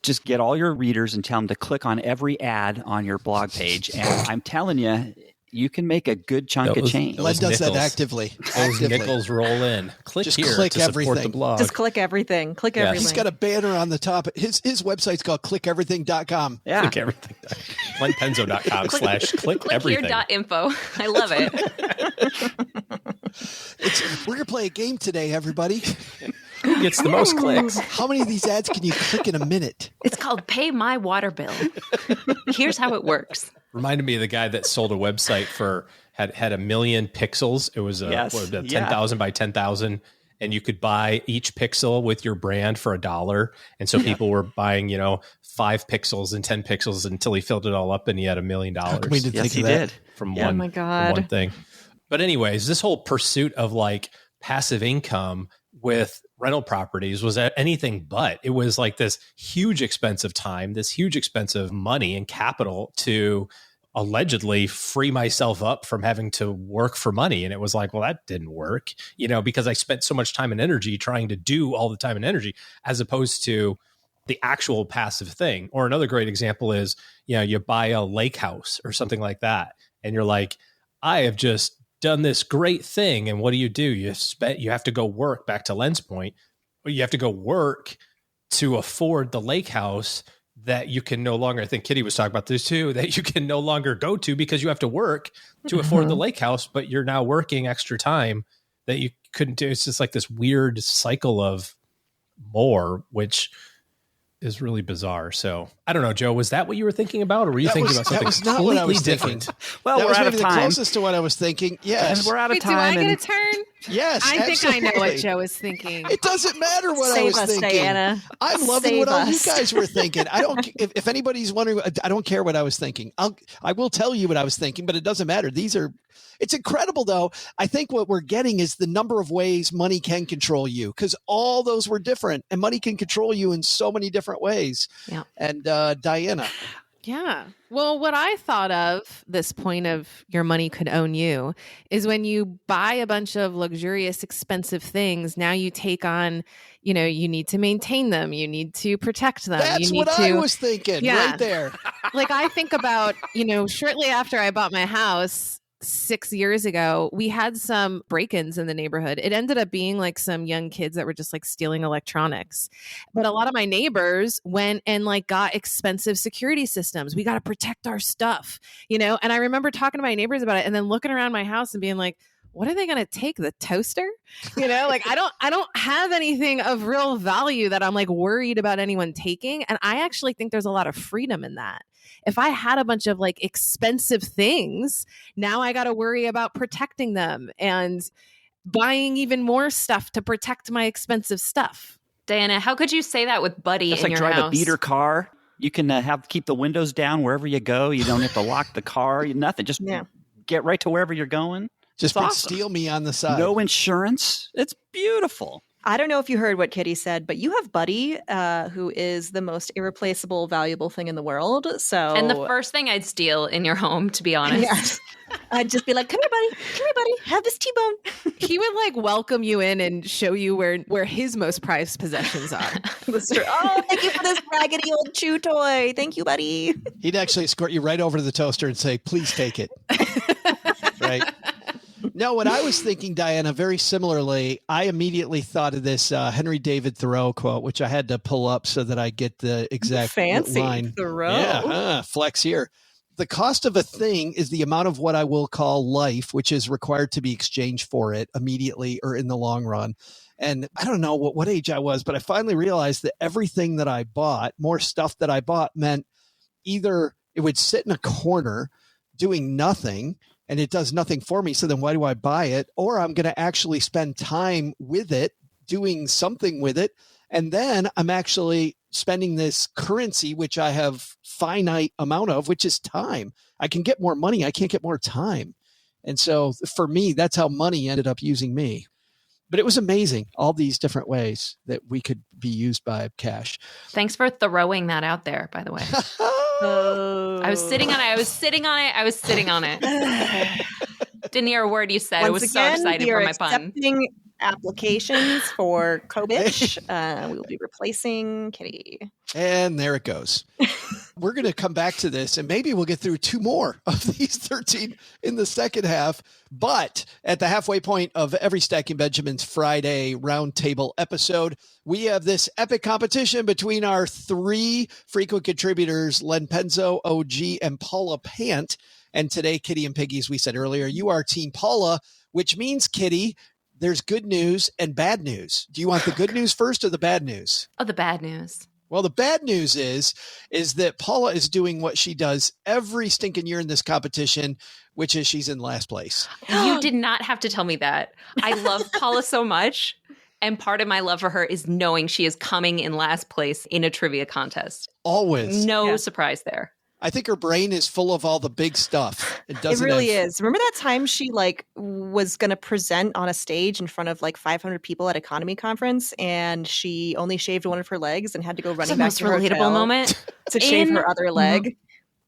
just get all your readers and tell them to click on every ad on your blog page. And I'm telling you, you can make a good chunk of change. Len does that nickels. actively. Those nickels roll in. Click Just here click to support everything. the blog. Just click everything. Click everything. He's got a banner on the top. His website's called clickeverything.com. Yeah. Click everything. lenpenzo.com/click Click everything. here.info. I love it. We're going to play a game today, everybody. Who gets the most clicks? How many of these ads can you click in a minute? It's called Pay My Water Bill. Here's how it works. Reminded me of the guy that sold a website for had 1 million pixels. It was 10,000 by 10,000. And you could buy each pixel with your brand for $1. And so people were buying, 5 pixels and 10 pixels until he filled it all up and he had $1 million. How come we didn't think he of that? did. From Oh my God. one thing. But anyways, this whole pursuit of like passive income with rental properties was anything but. It was like this huge expense of time, this huge expense of money and capital to allegedly free myself up from having to work for money. And it was like, well, that didn't work, because I spent so much time and energy trying to do all the time and energy as opposed to the actual passive thing. Or another great example is, you buy a lake house or something like that. And you're like, I have just done this great thing. And what do? You have to go work, back to Len's point, you have to go work to afford the lake house that you can no longer, I think Kitty was talking about this too, that you can no longer go to because you have to work to afford the lake house, but you're now working extra time that you couldn't do. It's just like this weird cycle of more, which is really bizarre. So I don't know, Joe, was that what you were thinking about? Or were you thinking about something that was not what I was different? Well, that we're was out of maybe time. the closest to what I was thinking. Yes. And we're out of Wait, do time. I get a turn? Yes, I think I know what absolutely. Joe is thinking. It doesn't matter what I Save was us, thinking. Diana. I'm loving Save what all you us. guys were thinking. I don't. If anybody's wondering, I don't care what I was thinking. I will tell you what I was thinking, but it doesn't matter. It's incredible, though. I think what we're getting is the number of ways money can control you, because all those were different, and money can control you in so many different ways. Yeah. And Diana. Yeah. Well, what I thought of this point of your money could own you is when you buy a bunch of luxurious, expensive things, now you take on, you need to maintain them. You need to protect them. That's you need what to, I was thinking right there. Like I think about, shortly after I bought my house 6 years ago, we had some break-ins in the neighborhood. It ended up being like some young kids that were just like stealing electronics. But a lot of my neighbors went and like got expensive security systems. We got to protect our stuff, and I remember talking to my neighbors about it and then looking around my house and being like, what are they going to take? The toaster? Like I don't have anything of real value that I'm like worried about anyone taking. And I actually think there's a lot of freedom in that. If I had a bunch of like expensive things, now I got to worry about protecting them and buying even more stuff to protect my expensive stuff. Diana, how could you say that with Buddy Just in like your drive house? a beater car. You can keep the windows down wherever you go. You don't have to lock the car. Nothing. Just get right to wherever you're going. Just It's put awesome. steal me on the side. No insurance. It's beautiful. I don't know if you heard what Kitty said, but you have Buddy, who is the most irreplaceable, valuable thing in the world. So, And the first thing I'd steal in your home, to be honest. Yes. I'd just be like, come here, buddy, have this T-bone. He would like welcome you in and show you where his most prized possessions are. Oh, thank you for this raggedy old chew toy. Thank you, buddy. He'd actually escort you right over to the toaster and say, please take it. Right. No, what I was thinking, Diana, very similarly, I immediately thought of this Henry David Thoreau quote, which I had to pull up so that I get the exact Fancy line. Thoreau. Yeah, flex here. The cost of a thing is the amount of what I will call life, which is required to be exchanged for it immediately or in the long run. And I don't know what age I was, but I finally realized that everything that I bought, more stuff that I bought, meant either it would sit in a corner doing nothing, and it does nothing for me. So then why do I buy it? Or I'm going to actually spend time with it, doing something with it. And then I'm actually spending this currency, which I have finite amount of, which is time. I can get more money. I can't get more time. And so for me, that's how money ended up using me. But it was amazing, all these different ways that we could be used by cash. Thanks for throwing that out there, by the way. I was sitting on it. Didn't hear a word you said. I was so excited for my pun. Accepting applications for Kobich. We will be replacing Kitty. And there it goes. We're going to come back to this, and maybe we'll get through 2 more of these 13 in the second half. But at the halfway point of every Stacking Benjamins Friday roundtable episode, we have this epic competition between our 3 frequent contributors, Len Penzo, OG, and Paula Pant. And today, Kitty and Piggy, as we said earlier, you are Team Paula, which means, Kitty, there's good news and bad news. Do you want the good news first or the bad news? Oh, the bad news. Well, the bad news is that Paula is doing what she does every stinking year in this competition, which is she's in last place. You did not have to tell me that. I love Paula so much. And part of my love for her is knowing she is coming in last place in a trivia contest. Always. No surprise there. I think her brain is full of all the big stuff. It really is. Remember that time she was going to present on a stage in front of 500 people at EconoMe Conference, and she only shaved one of her legs and had to go running back to her relatable hotel moment to shave her other leg.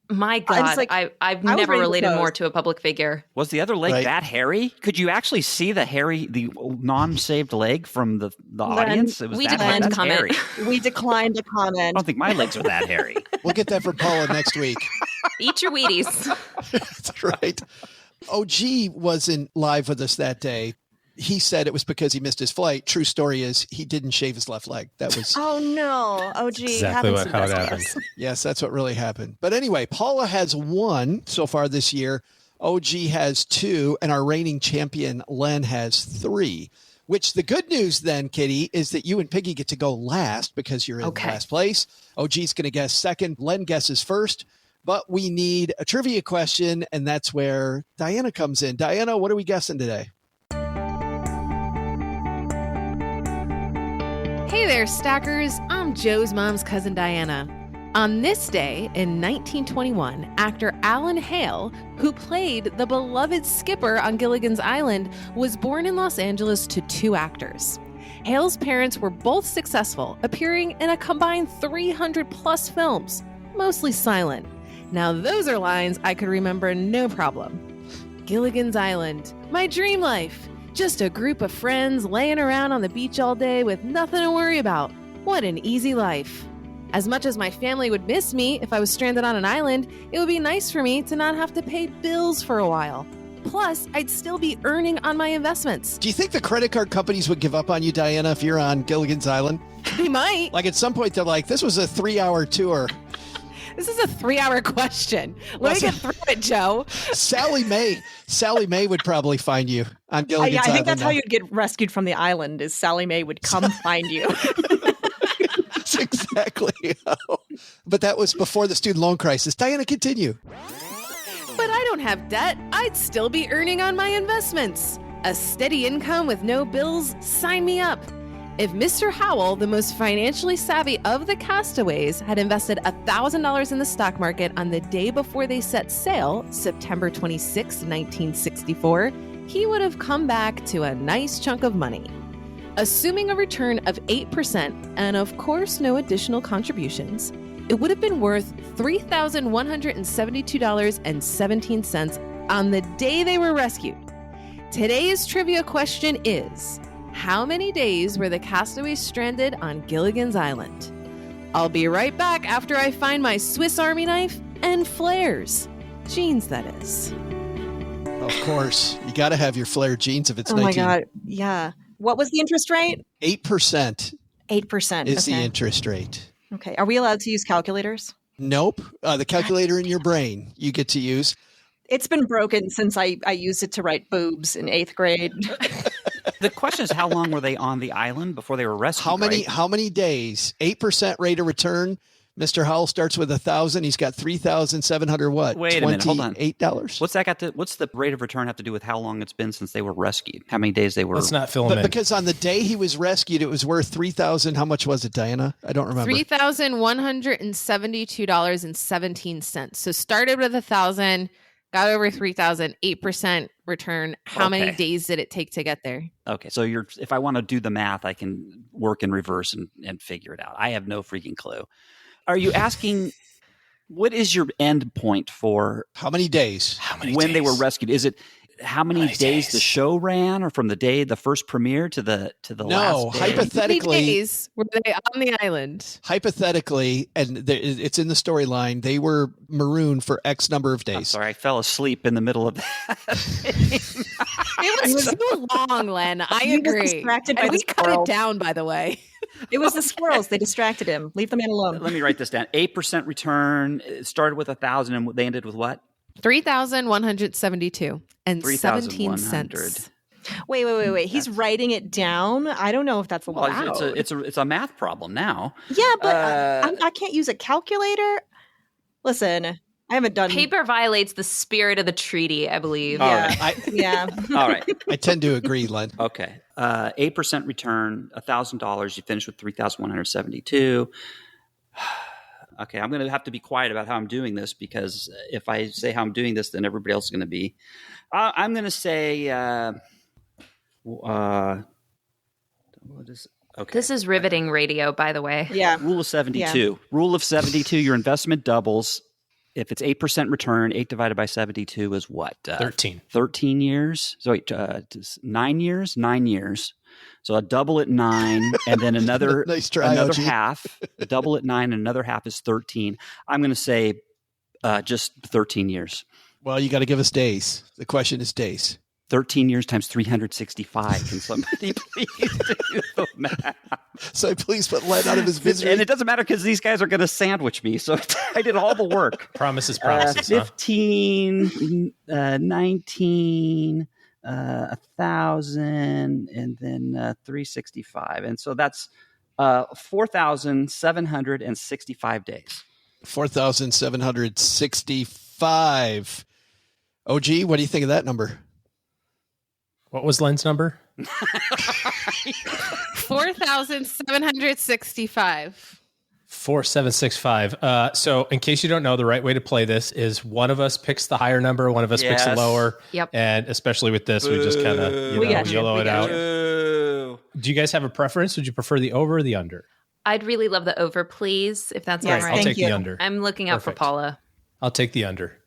My God, I've never related more to a public figure. Was the other leg that hairy? Could you actually see the non-shaved leg from the audience? It was we declined to comment. We declined to comment. I don't think my legs are that hairy. We'll get that from Paula next week. Eat your Wheaties. That's right. OG wasn't live with us that day. He said it was because he missed his flight. True story is he didn't shave his left leg. That was oh no, OG. Exactly how it happened. Yes, that's what really happened. But anyway, Paula has 1 so far this year. OG has 2, and our reigning champion Len has 3. Which the good news then, Kitty, is that you and Piggy get to go last because you're in last place. OG's going to guess second. Len guesses first. But we need a trivia question, and that's where Diana comes in. Diana, what are we guessing today? Hey there, Stackers. I'm Joe's mom's cousin Diana. On this day in 1921, actor Alan Hale, who played the beloved Skipper on Gilligan's Island, was born in Los Angeles to 2 actors. Hale's parents were both successful, appearing in a combined 300-plus films, mostly silent. Now those are lines I could remember no problem. Gilligan's Island, my dream life. Just a group of friends laying around on the beach all day with nothing to worry about. What an easy life. As much as my family would miss me if I was stranded on an island, it would be nice for me to not have to pay bills for a while. Plus, I'd still be earning on my investments. Do you think the credit card companies would give up on you, Diana, if you're on Gilligan's Island? They might. At some point, they're like, this was a 3-hour tour. This is a 3-hour question. Let me get through it, Joe. Sally Mae would probably find you on Gilligan's Island. I think that's how you'd get rescued from the island, is Sally Mae would come find you. That's exactly how. But that was before the student loan crisis. Diana, continue. But I don't have debt. I'd still be earning on my investments. A steady income with no bills, sign me up. If Mr. Howell, the most financially savvy of the castaways, had invested $1,000 in the stock market on the day before they set sail, September 26, 1964, he would have come back to a nice chunk of money. Assuming a return of 8% and, of course, no additional contributions, it would have been worth $3,172.17 on the day they were rescued. Today's trivia question is, how many days were the castaways stranded on Gilligan's Island? I'll be right back after I find my Swiss Army knife and flares. Jeans, that is. Of course. You got to have your flare jeans if it's Oh my God. Yeah. What was the interest rate? 8%. 8% is the interest rate. Okay. Are we allowed to use calculators? Nope. The calculator in your brain you get to use. It's been broken since I used it to write boobs in 8th grade. The question is, how long were they on the island before they were rescued? How many days? 8% rate of return. Mr. Howell starts with 1,000. He's got 3,700 what? Wait a minute, hold on. $28. What's the rate of return have to do with how long it's been since they were rescued? How many days they were? Let's not fill them in. Because on the day he was rescued, it was worth 3,000. How much was it, Diana? I don't remember. $3,172.17. So started with 1,000, got over 3,000, 8% return. How many days did it take to get there? Okay, so if I want to do the math, I can work in reverse and figure it out. I have no freaking clue. Are you asking, what is your end point for how many days? When they were rescued? Is it how many days the show ran, or from the day the first premiere to the last day? No, hypothetically. How many days were they on the island? Hypothetically, and it's in the storyline, they were marooned for X number of days. I'm sorry, I fell asleep in the middle of that. It was too long, Len. I agree. Was distracted by and the we cut it down, by the way. It was the squirrels. They distracted him. Leave the man alone. Let me write this down. 8% return. It started with 1,000 and they ended with what? 3,172 and 17 cents. Wait. He's writing it down. I don't know if that's allowed. Well, it's a math problem now. Yeah, but I can't use a calculator. Listen, I haven't done. Paper violates the spirit of the treaty, I believe. Yeah. All right. I tend to agree, Len. Okay. 8% return, $1,000. You finish with $3,172. Okay, I'm going to have to be quiet about how I'm doing this, because if I say how I'm doing this, then everybody else is going to be. I'm going to say. What is? Okay. This is riveting radio, by the way. Yeah. Rule of 72. Yeah. Rule of 72. Your investment doubles. If it's 8% return, 8 divided by 72 is what? 13. 13 years. So wait, 9 years. 9 years. So a double at 9, and then another Nice try, another OG. half. A double at 9, and another half is 13. I'm going to say just 13 years. Well, you got to give us days. The question is days. 13 years times 365. Can somebody please do the math? So please put Len out of his misery. And it doesn't matter because these guys are going to sandwich me. So I did all the work. Promises. 15, 19, 1,000, and then 365. And so that's 4,765 days. 4,765. OG, what do you think of that number? What was Len's number? 4,765. 4765. So in case you don't know, the right way to play this is one of us picks the higher number, one of us picks the Yes. lower. Yep. And especially with this, we just kind of yellow it out. Ooh. Do you guys have a preference? Would you prefer the over or the under? I'd really love the over, please, if that's Yes, all I'll right. take you. the under. I'm looking out Perfect. for Paula. I'll take the under.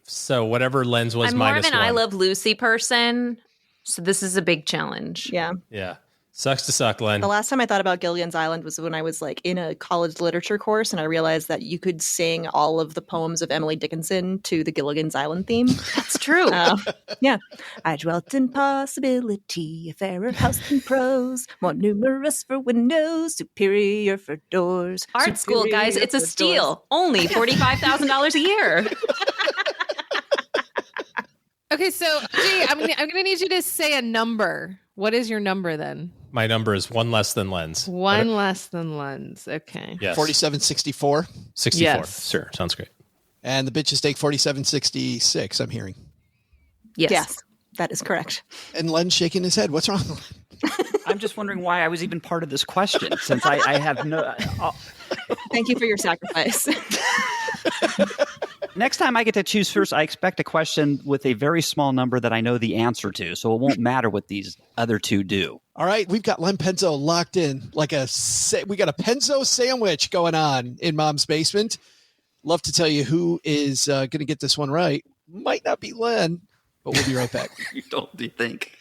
So whatever Len's was I'm more of minus an 1. I Love Lucy person, so this is a big challenge. Yeah. Yeah. Sucks to suck, Len. The last time I thought about Gilligan's Island was when I was like in a college literature course, and I realized that you could sing all of the poems of Emily Dickinson to the Gilligan's Island theme. That's true. Yeah. I dwelt in possibility, a fairer house than prose, more numerous for windows, superior for doors. Art school, guys, superior it's a for steal. doors. Only $45,000 a year. Okay, so G, I'm gonna need you to say a number. What is your number then? My number is 1 less than Len's. One less than Len's. Okay. Yes. 4764. 64. Yes. Sure. Sounds great. And the bitches take 4766, I'm hearing. Yes. That is correct. And Len's shaking his head. What's wrong? I'm just wondering why I was even part of this question, since I have no. Thank you for your sacrifice. Next time I get to choose first, I expect a question with a very small number that I know the answer to, so it won't matter what these other two do. All right, we've got Len Penzo locked in. We got a Penzo sandwich going on in Mom's basement. Love to tell you who is going to get this one right. Might not be Len, but we'll be right back. You don't think?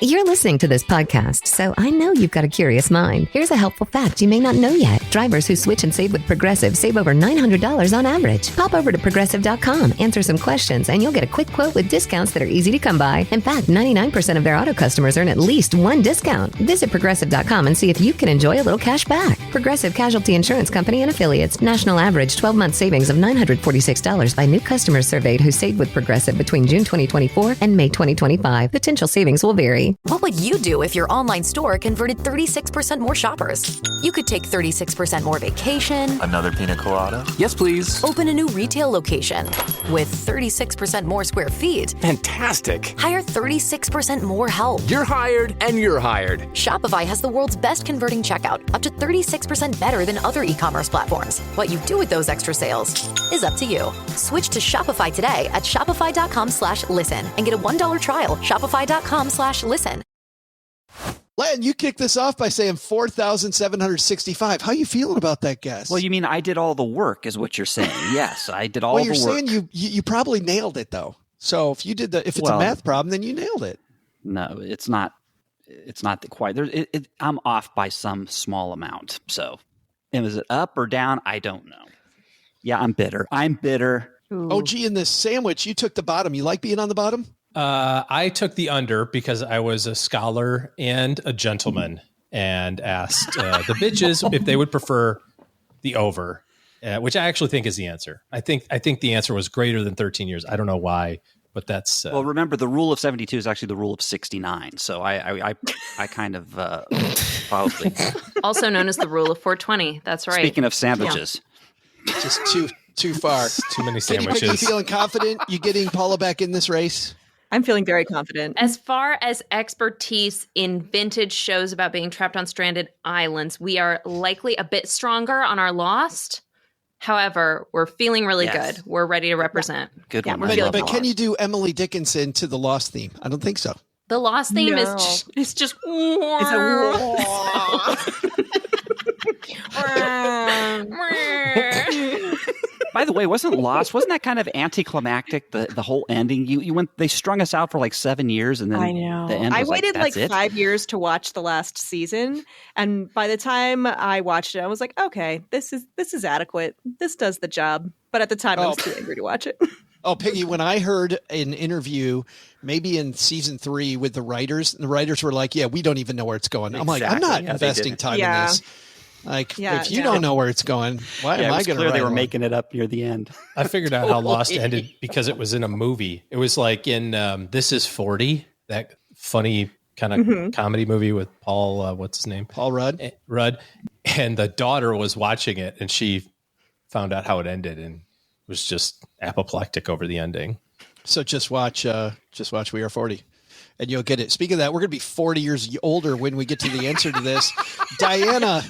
You're listening to this podcast, so I know you've got a curious mind. Here's a helpful fact you may not know yet. Drivers who switch and save with Progressive save over $900 on average. Pop over to Progressive.com, answer some questions, and you'll get a quick quote with discounts that are easy to come by. In fact, 99% of their auto customers earn at least one discount. Visit Progressive.com and see if you can enjoy a little cash back. Progressive Casualty Insurance Company and Affiliates. National average 12-month savings of $946 by new customers surveyed who saved with Progressive between June 2024 and May 2025. Potential savings will vary. What would you do if your online store converted 36% more shoppers? You could take 36% more vacation. Another pina colada? Yes, please. Open a new retail location with 36% more square feet. Fantastic. Hire 36% more help. You're hired and you're hired. Shopify has the world's best converting checkout, up to 36% better than other e-commerce platforms. What you do with those extra sales is up to you. Switch to Shopify today at shopify.com/listen and get a $1 trial. Shopify.com/listen. Len, you kicked this off by saying 4,765. How you feeling about that guess? Well, you mean I did all the work, is what you're saying? Yes, I did all well, the you're work. saying you probably nailed it though. So if you did if it's a math problem, then you nailed it. No, it's not. It's not quite. I'm off by some small amount. So, and is it up or down? I don't know. Yeah, I'm bitter. Ooh. OG, in this sandwich, you took the bottom. You like being on the bottom? I took the under because I was a scholar and a gentleman and asked the bitches if they would prefer the over, which I actually think is the answer. I think the answer was greater than 13 years. I don't know why But that's well, remember the rule of 72 is actually the rule of 69. So I kind of probably Also known as the rule of 420. That's right. Speaking of sandwiches, Just too far. too many Kitty, are you sandwiches. feeling confident you getting Paula back in this race? I'm feeling very confident. As far as expertise in vintage shows about being trapped on stranded islands, we are likely a bit stronger on our Lost. However, we're feeling really good. We're ready to represent. Good one. But can you do Emily Dickinson to the Lost theme? I don't think so. The Lost theme No. is just. It's By the way, wasn't that kind of anticlimactic? The whole ending. You went. They strung us out for like 7 years, and then I know. the end. I Was waited that's like it? 5 years to watch the last season, and by the time I watched it, I was like, okay, this is adequate. This does the job. But at the time, I was too angry to watch it. Oh, Piggy, when I heard an interview, maybe in season 3 with the writers were like, yeah, we don't even know where it's going. I'm like, I'm not investing time in this. Like, if you don't know where it's going, why am I going to write They were one? making it up near the end. I figured out how Lost ended because it was in a movie. It was like in This Is 40, that funny kind of comedy movie with Paul, what's his name? Paul Rudd. And the daughter was watching it, and she found out how it ended and was just apoplectic over the ending. So just watch We Are 40. And you'll get it. Speaking of that, we're going to be 40 years older when we get to the answer to this. Diana,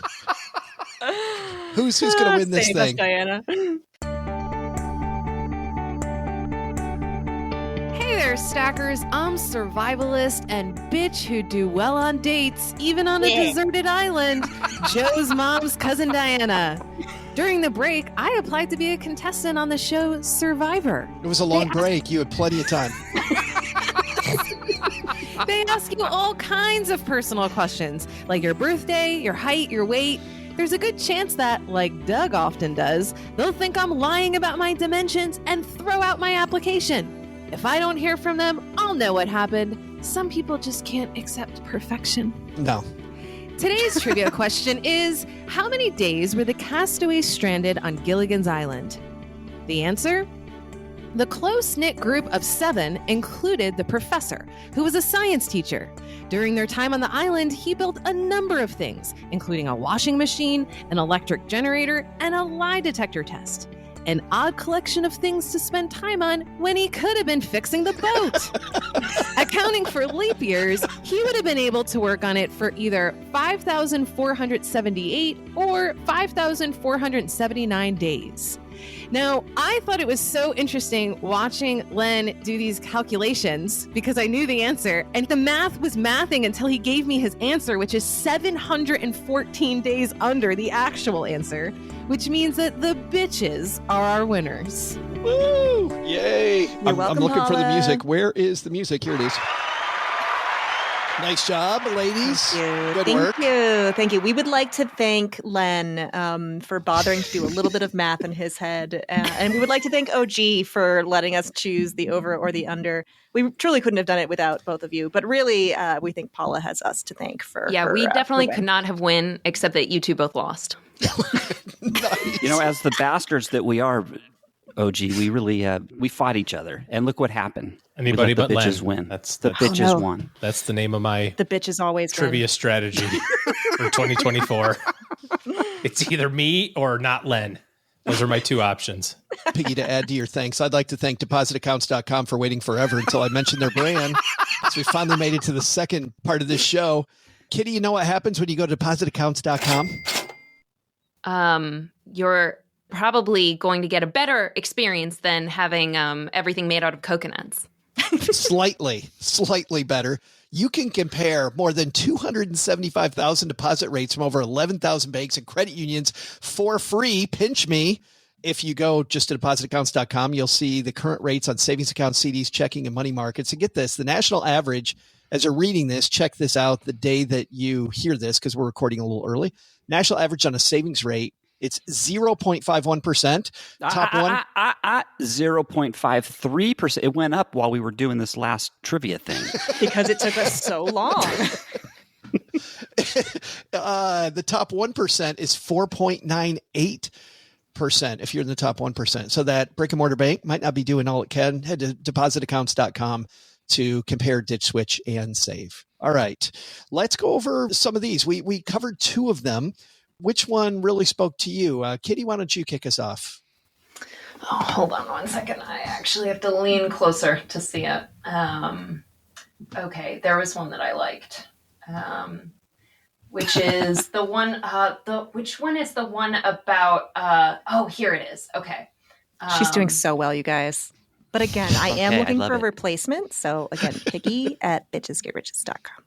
who's going to win this Save us, thing? Diana. Hey there, stackers. I'm survivalist and bitch who do well on dates, even on a deserted island. Joe's mom's cousin Diana. During the break, I applied to be a contestant on the show Survivor. It was a long break. You had plenty of time. They ask you all kinds of personal questions, like your birthday, your height, your weight. There's a good chance that, like Doug often does, they'll think I'm lying about my dimensions and throw out my application. If I don't hear from them, I'll know what happened. Some people just can't accept perfection. No. Today's trivia question is, how many days were the castaways stranded on Gilligan's Island? The answer? The close-knit group of 7 included the professor, who was a science teacher. During their time on the island, he built a number of things, including a washing machine, an electric generator, and a lie detector test. An odd collection of things to spend time on when he could have been fixing the boat. Accounting for leap years, he would have been able to work on it for either 5,478 or 5,479 days. Now, I thought it was so interesting watching Len do these calculations because I knew the answer, and the math was mathing until he gave me his answer, which is 714 days under the actual answer, which means that the bitches are our winners. Woo! Yay! I'm welcome, looking for the Paula. music. Where is the music? Here it is. Nice job, ladies. Good work. Thank you. We would like to thank Len for bothering to do a little bit of math in his head. And we would like to thank OG for letting us choose the over or the under. We truly couldn't have done it without both of you. But really, we think Paula has us to thank for her, We definitely her win. could not have won, except that you two both lost. Nice. You know, as the bastards that we are, OG, we really we fought each other, and look what happened. Anybody We let but the bitches Len. win. That's the the- bitches Oh, no. won. That's the name of my The bitches always trivia win. strategy for 2024. It's either me or not Len. Those are my two options. Piggy, to add to your thanks, I'd like to thank depositaccounts.com for waiting forever until I mentioned their brand. So we finally made it to the second part of this show. Kitty, you know what happens when you go to depositaccounts.com? You're probably going to get a better experience than having everything made out of coconuts. Slightly better. You can compare more than 275,000 deposit rates from over 11,000 banks and credit unions for free. Pinch me. If you go just to depositaccounts.com, you'll see the current rates on savings accounts, CDs, checking, and money markets. And get this, the national average, as you're reading this, check this out the day that you hear this, because we're recording a little early. National average on a savings rate, it's 0.51%. Top one. 0.53%. It went up while we were doing this last trivia thing. Because it took us so long. The top 1% is 4.98. if you're in the top 1%. So that brick and mortar bank might not be doing all it can. Head to depositaccounts.com to compare, ditch, switch, and save. All right, let's go over some of these. We covered 2 of them. Which one really spoke to you? Kitty, why don't you kick us off? Oh, hold on one second. I actually have to lean closer to see it. Okay, there was one that I liked. Which is the one, which one is the one about, here it is. Okay. She's doing so well, you guys. But again, I am looking for a replacement. So again, Piggy at bitchesgetriches.com.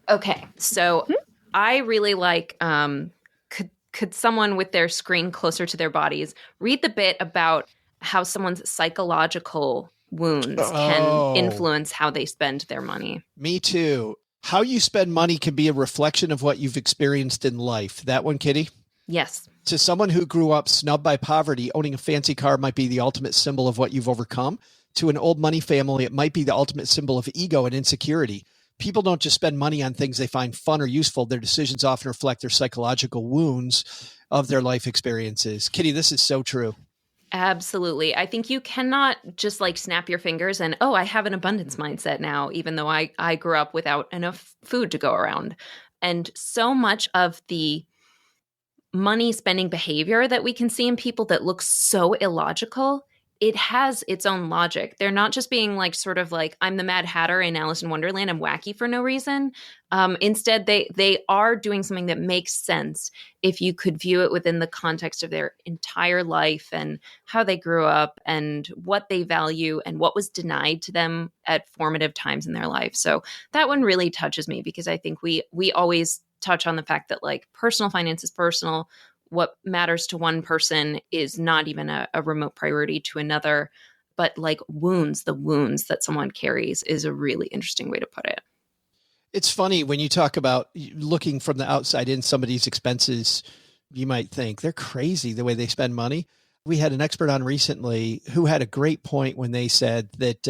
Okay. So I really like, could someone with their screen closer to their bodies read the bit about how someone's psychological wounds can influence how they spend their money? Me too. How you spend money can be a reflection of what you've experienced in life. That one, Kitty? Yes. To someone who grew up snubbed by poverty, owning a fancy car might be the ultimate symbol of what you've overcome. To an old money family, it might be the ultimate symbol of ego and insecurity. People don't just spend money on things they find fun or useful. Their decisions often reflect their psychological wounds of their life experiences. Kitty, this is so true. Absolutely. I think you cannot just like snap your fingers and, I have an abundance mindset now, even though I grew up without enough food to go around. And so much of the money spending behavior that we can see in people that looks so illogical, it has its own logic. They're not just being like sort of like, I'm the Mad Hatter in Alice in Wonderland, I'm wacky for no reason. Instead, they are doing something that makes sense if you could view it within the context of their entire life and how they grew up and what they value and what was denied to them at formative times in their life. So that one really touches me because I think we always touch on the fact that like personal finance is personal. What matters to one person is not even a remote priority to another, but like the wounds that someone carries is a really interesting way to put it. It's funny when you talk about looking from the outside in somebody's expenses, you might think they're crazy the way they spend money. We had an expert on recently who had a great point when they said that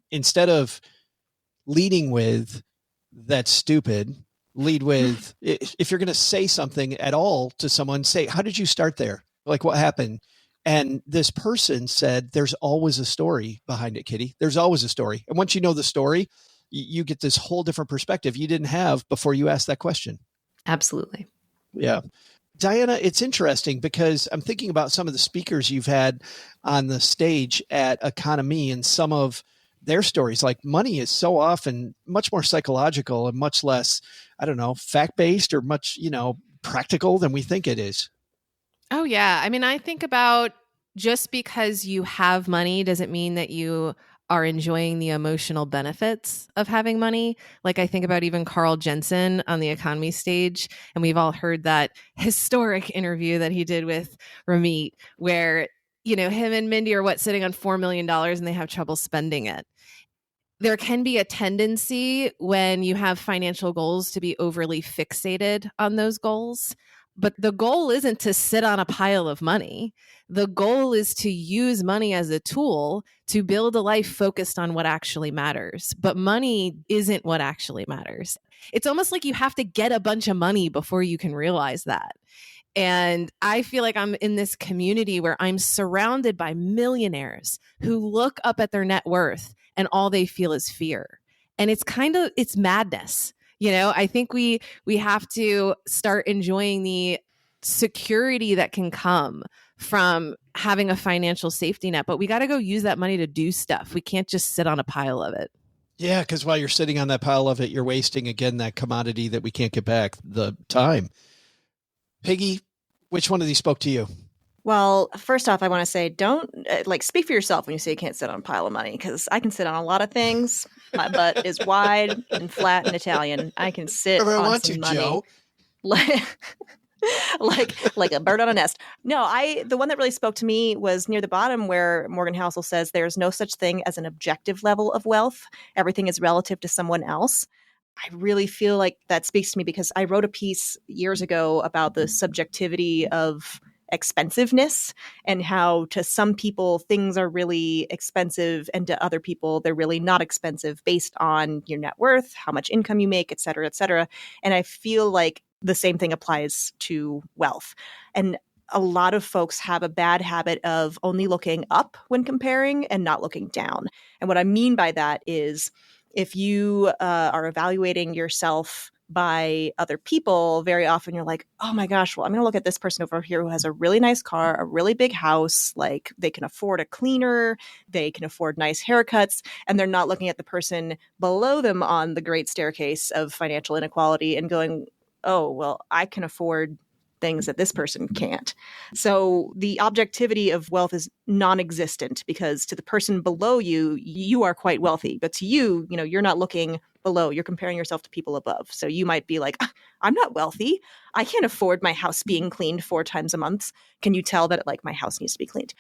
instead of leading with that's stupid, lead with, if you're going to say something at all to someone, say, how did you start there? Like what happened? And this person said, there's always a story behind it, Kitty. There's always a story. And once you know the story, you get this whole different perspective you didn't have before you asked that question. Absolutely. Yeah. Diana, it's interesting because I'm thinking about some of the speakers you've had on the stage at EconoMe and some of their stories. Like money is so often much more psychological and much less, I don't know, fact-based or much, practical than we think it is. Oh, yeah. I mean, I think about just because you have money doesn't mean that you are enjoying the emotional benefits of having money. Like I think about even Carl Jensen on the EconoMe stage, and we've all heard that historic interview that he did with Ramit, where, him and Mindy are sitting on $4 million and they have trouble spending it. There can be a tendency when you have financial goals to be overly fixated on those goals. But the goal isn't to sit on a pile of money. The goal is to use money as a tool to build a life focused on what actually matters. But money isn't what actually matters. It's almost like you have to get a bunch of money before you can realize that. And I feel like I'm in this community where I'm surrounded by millionaires who look up at their net worth and all they feel is fear. And it's madness. I think we have to start enjoying the security that can come from having a financial safety net, but we got to go use that money to do stuff. We can't just sit on a pile of it. Yeah, because while you're sitting on that pile of it, you're wasting, again, that commodity that we can't get back, the time. Piggy, which one of these spoke to you? Well, first off, I want to say don't speak for yourself when you say you can't sit on a pile of money, because I can sit on a lot of things. My butt is wide and flat and Italian. I can sit on some money. Joe. like a bird on a nest. No, the one that really spoke to me was near the bottom where Morgan Housel says there's no such thing as an objective level of wealth. Everything is relative to someone else. I really feel like that speaks to me because I wrote a piece years ago about the subjectivity of expensiveness and how to some people things are really expensive and to other people they're really not expensive based on your net worth, how much income you make, et cetera, et cetera. And I feel like the same thing applies to wealth. And a lot of folks have a bad habit of only looking up when comparing and not looking down. And what I mean by that is if you are evaluating yourself by other people, very often you're like, oh my gosh, well, I'm going to look at this person over here who has a really nice car, a really big house, like they can afford a cleaner, they can afford nice haircuts, and they're not looking at the person below them on the great staircase of financial inequality and going, oh, well, I can afford things that this person can't. So the objectivity of wealth is non-existent because to the person below you, you are quite wealthy. But to you, you're not looking below. You're comparing yourself to people above. So you might be like, I'm not wealthy. I can't afford my house being cleaned 4 times a month. Can you tell that my house needs to be cleaned?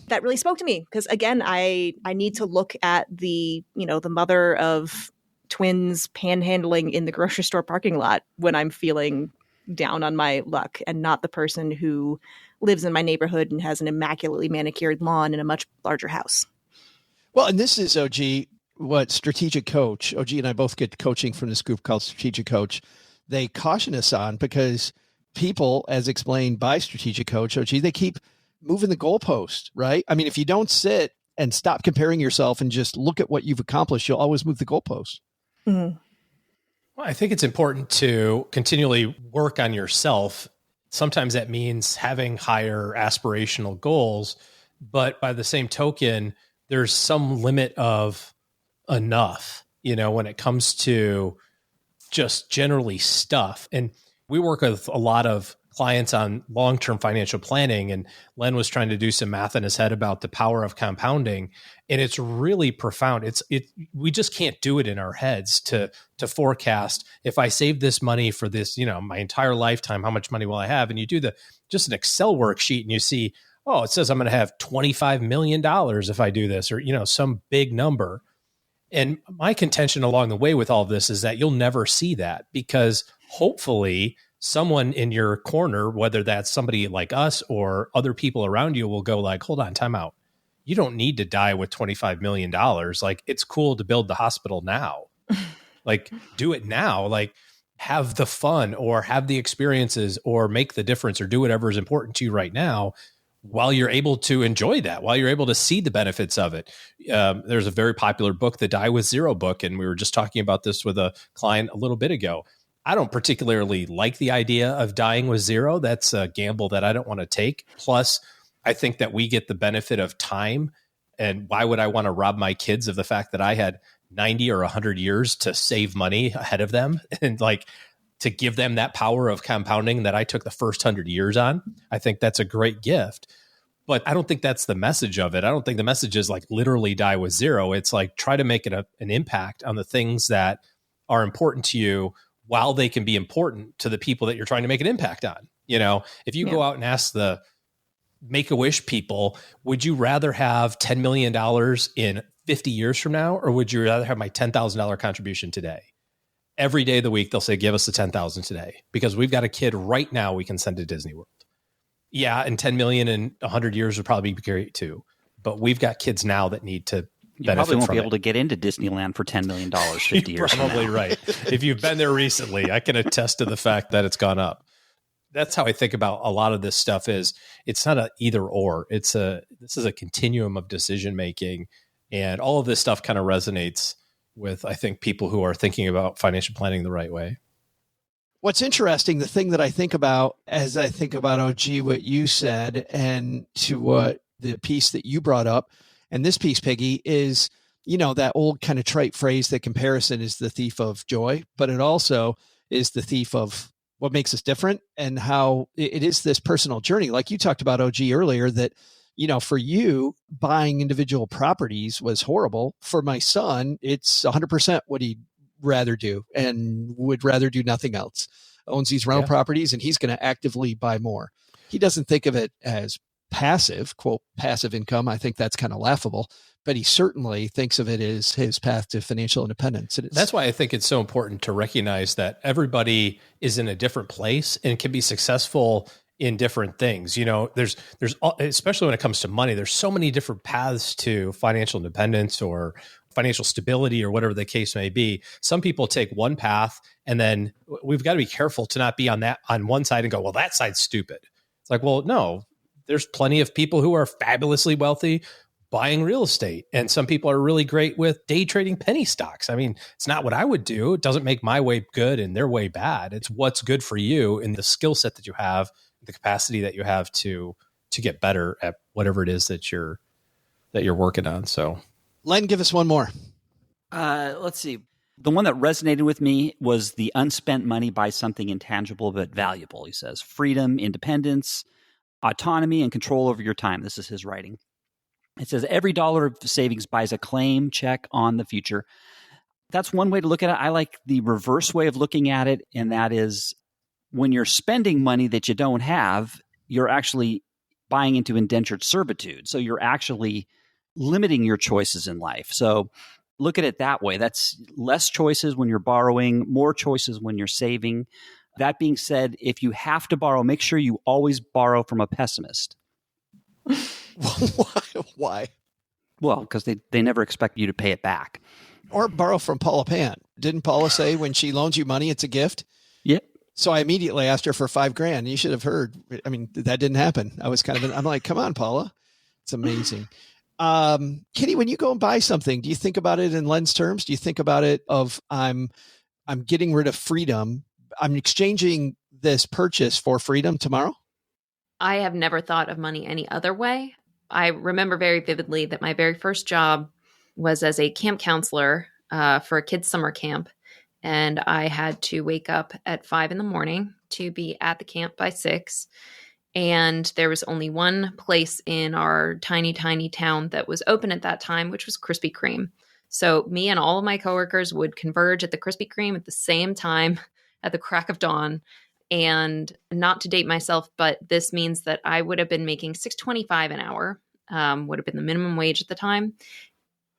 That really spoke to me because again, I need to look at the mother of twins panhandling in the grocery store parking lot when I'm feeling down on my luck and not the person who lives in my neighborhood and has an immaculately manicured lawn in a much larger house. Well, and this is OG, what Strategic Coach, OG and I both get coaching from this group called Strategic Coach. They caution us on because people, as explained by Strategic Coach, OG, they keep moving the goalpost, right? I mean, if you don't sit and stop comparing yourself and just look at what you've accomplished, you'll always move the goalpost. Mm-hmm. Well, I think it's important to continually work on yourself. Sometimes that means having higher aspirational goals, but by the same token, there's some limit of enough, when it comes to just generally stuff. And we work with a lot of clients on long-term financial planning, and Len was trying to do some math in his head about the power of compounding, and it's really profound. We just can't do it in our heads to forecast, if I save this money for this, my entire lifetime, how much money will I have? And you do just an Excel worksheet and you see, oh, it says I'm going to have $25 million if I do this, or some big number. And my contention along the way with all of this is that you'll never see that because hopefully someone in your corner, whether that's somebody like us or other people around you, will go like, hold on, time out. You don't need to die with $25 million. Like, it's cool to build the hospital now. Like, do it now. Like, have the fun or have the experiences or make the difference or do whatever is important to you right now while you're able to enjoy that, while you're able to see the benefits of it. There's a very popular book, the Die with Zero book, and we were just talking about this with a client a little bit ago. I don't particularly like the idea of dying with zero. That's a gamble that I don't want to take. Plus, I think that we get the benefit of time. And why would I want to rob my kids of the fact that I had 90 or 100 years to save money ahead of them and to give them that power of compounding that I took the first 100 years on? I think that's a great gift. But I don't think that's the message of it. I don't think the message is literally die with zero. It's try to make it an impact on the things that are important to you while they can be important to the people that you're trying to make an impact on. If you go out and ask the Make-A-Wish people, would you rather have $10 million in 50 years from now, or would you rather have my $10,000 contribution today? Every day of the week, they'll say, give us the $10,000 today because we've got a kid right now we can send to Disney World. Yeah, and 10 million in 100 years would probably be great too. But we've got kids now that need to you benefit probably won't from be it. able to get into Disneyland for $10 million 50 years from now. Probably right. If you've been there recently, I can attest to the fact that it's gone up. That's how I think about a lot of this stuff. Is it's not a either or. This is a continuum of decision making, and all of this stuff kind of resonates with, I think, people who are thinking about financial planning the right way. What's interesting, the thing that I think about as I think about OG, what you said, and to what the piece that you brought up, and this piece, Piggy, is, that old kind of trite phrase that comparison is the thief of joy, but it also is the thief of what makes us different and how it is this personal journey. Like you talked about, OG, earlier, that, for you, buying individual properties was horrible. For my son, it's 100% what he'd rather do and would rather do nothing else. Owns these rental properties and he's going to actively buy more. He doesn't think of it as passive, quote, passive income. I think that's kind of laughable, but he certainly thinks of it as his path to financial independence. That's why I think it's so important to recognize that everybody is in a different place and can be successful in different things. There's especially when it comes to money, there's so many different paths to financial independence or financial stability or whatever the case may be. Some people take one path, and then we've got to be careful to not be on one side and go, well, that side's stupid. It's like, well, no, there's plenty of people who are fabulously wealthy buying real estate. And some people are really great with day trading penny stocks. I mean, it's not what I would do. It doesn't make my way good and their way bad. It's what's good for you and the skill set that you have, the capacity that you have to get better at whatever it is that you're working on. So Len, give us one more. Let's see. The one that resonated with me was the unspent money buys something intangible but valuable. He says freedom, independence, autonomy, and control over your time. This is his writing. It says every dollar of savings buys a claim check on the future. That's one way to look at it. I like the reverse way of looking at it, and that is when you're spending money that you don't have, you're actually buying into indentured servitude. So you're actually limiting your choices in life. So look at it that way. That's less choices when you're borrowing, more choices when you're saving. That being said, if you have to borrow, make sure you always borrow from a pessimist. Why? Well, because they never expect you to pay it back. Or borrow from Paula Pan. Didn't Paula say when she loans you money, it's a gift? Yep. So I immediately asked her for $5,000. You should have heard. I mean, that didn't happen. I'm like, come on, Paula. It's amazing. Kitty, when you go and buy something, do you think about it in Len's terms? Do you think about it of I'm getting rid of freedom. I'm exchanging this purchase for freedom tomorrow? I have never thought of money any other way. I remember very vividly that my very first job was as a camp counselor for a kids' summer camp. And I had to wake up at 5 a.m. to be at the camp by 6. And there was only one place in our tiny, tiny town that was open at that time, which was Krispy Kreme. So me and all of my coworkers would converge at the Krispy Kreme at the same time at the crack of dawn. And not to date myself, but this means that I would have been making $6.25 an hour, would have been the minimum wage at the time.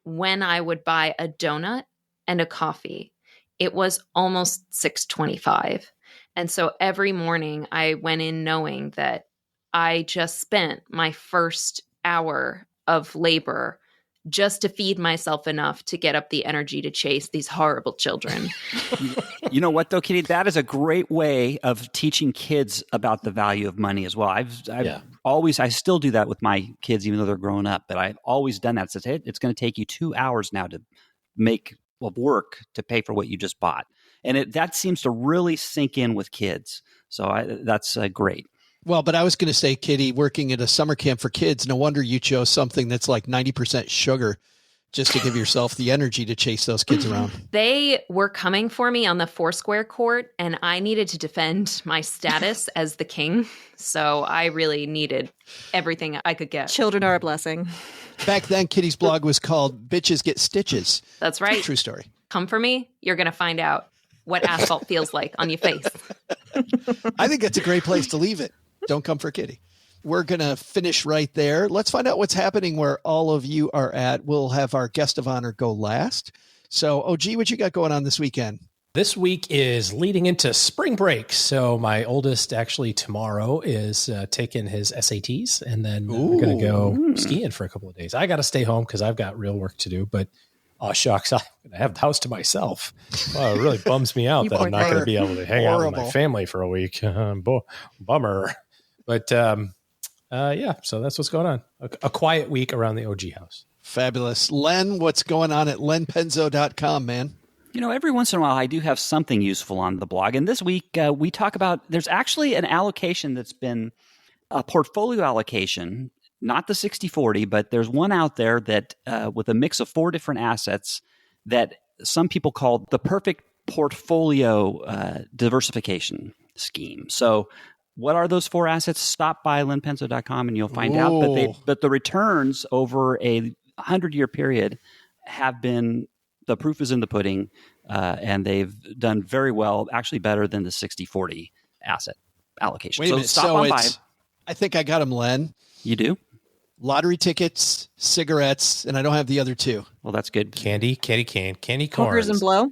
When I would buy a donut and a coffee, it was almost $6.25. And so every morning I went in knowing that I just spent my first hour of labor just to feed myself enough to get up the energy to chase these horrible children. You know what, though, Kitty? That is a great way of teaching kids about the value of money as well. I've always, I still do that with my kids, even though they're grown up, but I've always done that. It's going to take you 2 hours now to make work to pay for what you just bought. And that seems to really sink in with kids. So that's great. Well, but I was going to say, Kitty, working at a summer camp for kids, no wonder you chose something that's like 90% sugar just to give yourself the energy to chase those kids around. They were coming for me on the Foursquare court, and I needed to defend my status as the king. So I really needed everything I could get. Children are a blessing. Back then, Kitty's blog was called Bitches Get Stitches. That's right. True story. Come for me. You're going to find out what asphalt feels like on your face. I think that's a great place to leave it. Don't come for Kitty. We're going to finish right there. Let's find out what's happening where all of you are at. We'll have our guest of honor go last. So, OG, what you got going on this weekend? This week is leading into spring break. So my oldest actually tomorrow is taking his SATs, and then we're going to go skiing for a couple of days. I got to stay home because I've got real work to do, but oh, shucks, I'm going to have the house to myself. Well, it really bums me out that I'm not going to be able to hang out with my family for a week. Bummer. But yeah, so that's what's going on. A quiet week around the OG house. Fabulous. Len, what's going on at lenpenzo.com, man? You know, every once in a while I do have something useful on the blog. And this week we talk about, there's actually an allocation that's been a portfolio allocation, not the 60-40, but there's one out there that with a mix of 4 different assets that some people call the perfect portfolio diversification scheme. So what are those 4 assets? Stop by lenpenzo.com and you'll find out. But the returns over a 100-year period have been, the proof is in the pudding, and they've done very well, actually better than the 60-40 asset allocation. Wait a minute. Stop on by. I think I got them, Len. You do? Lottery tickets, cigarettes, and I don't have the other 2. Well, that's good. Candy corns. Hookers and blow.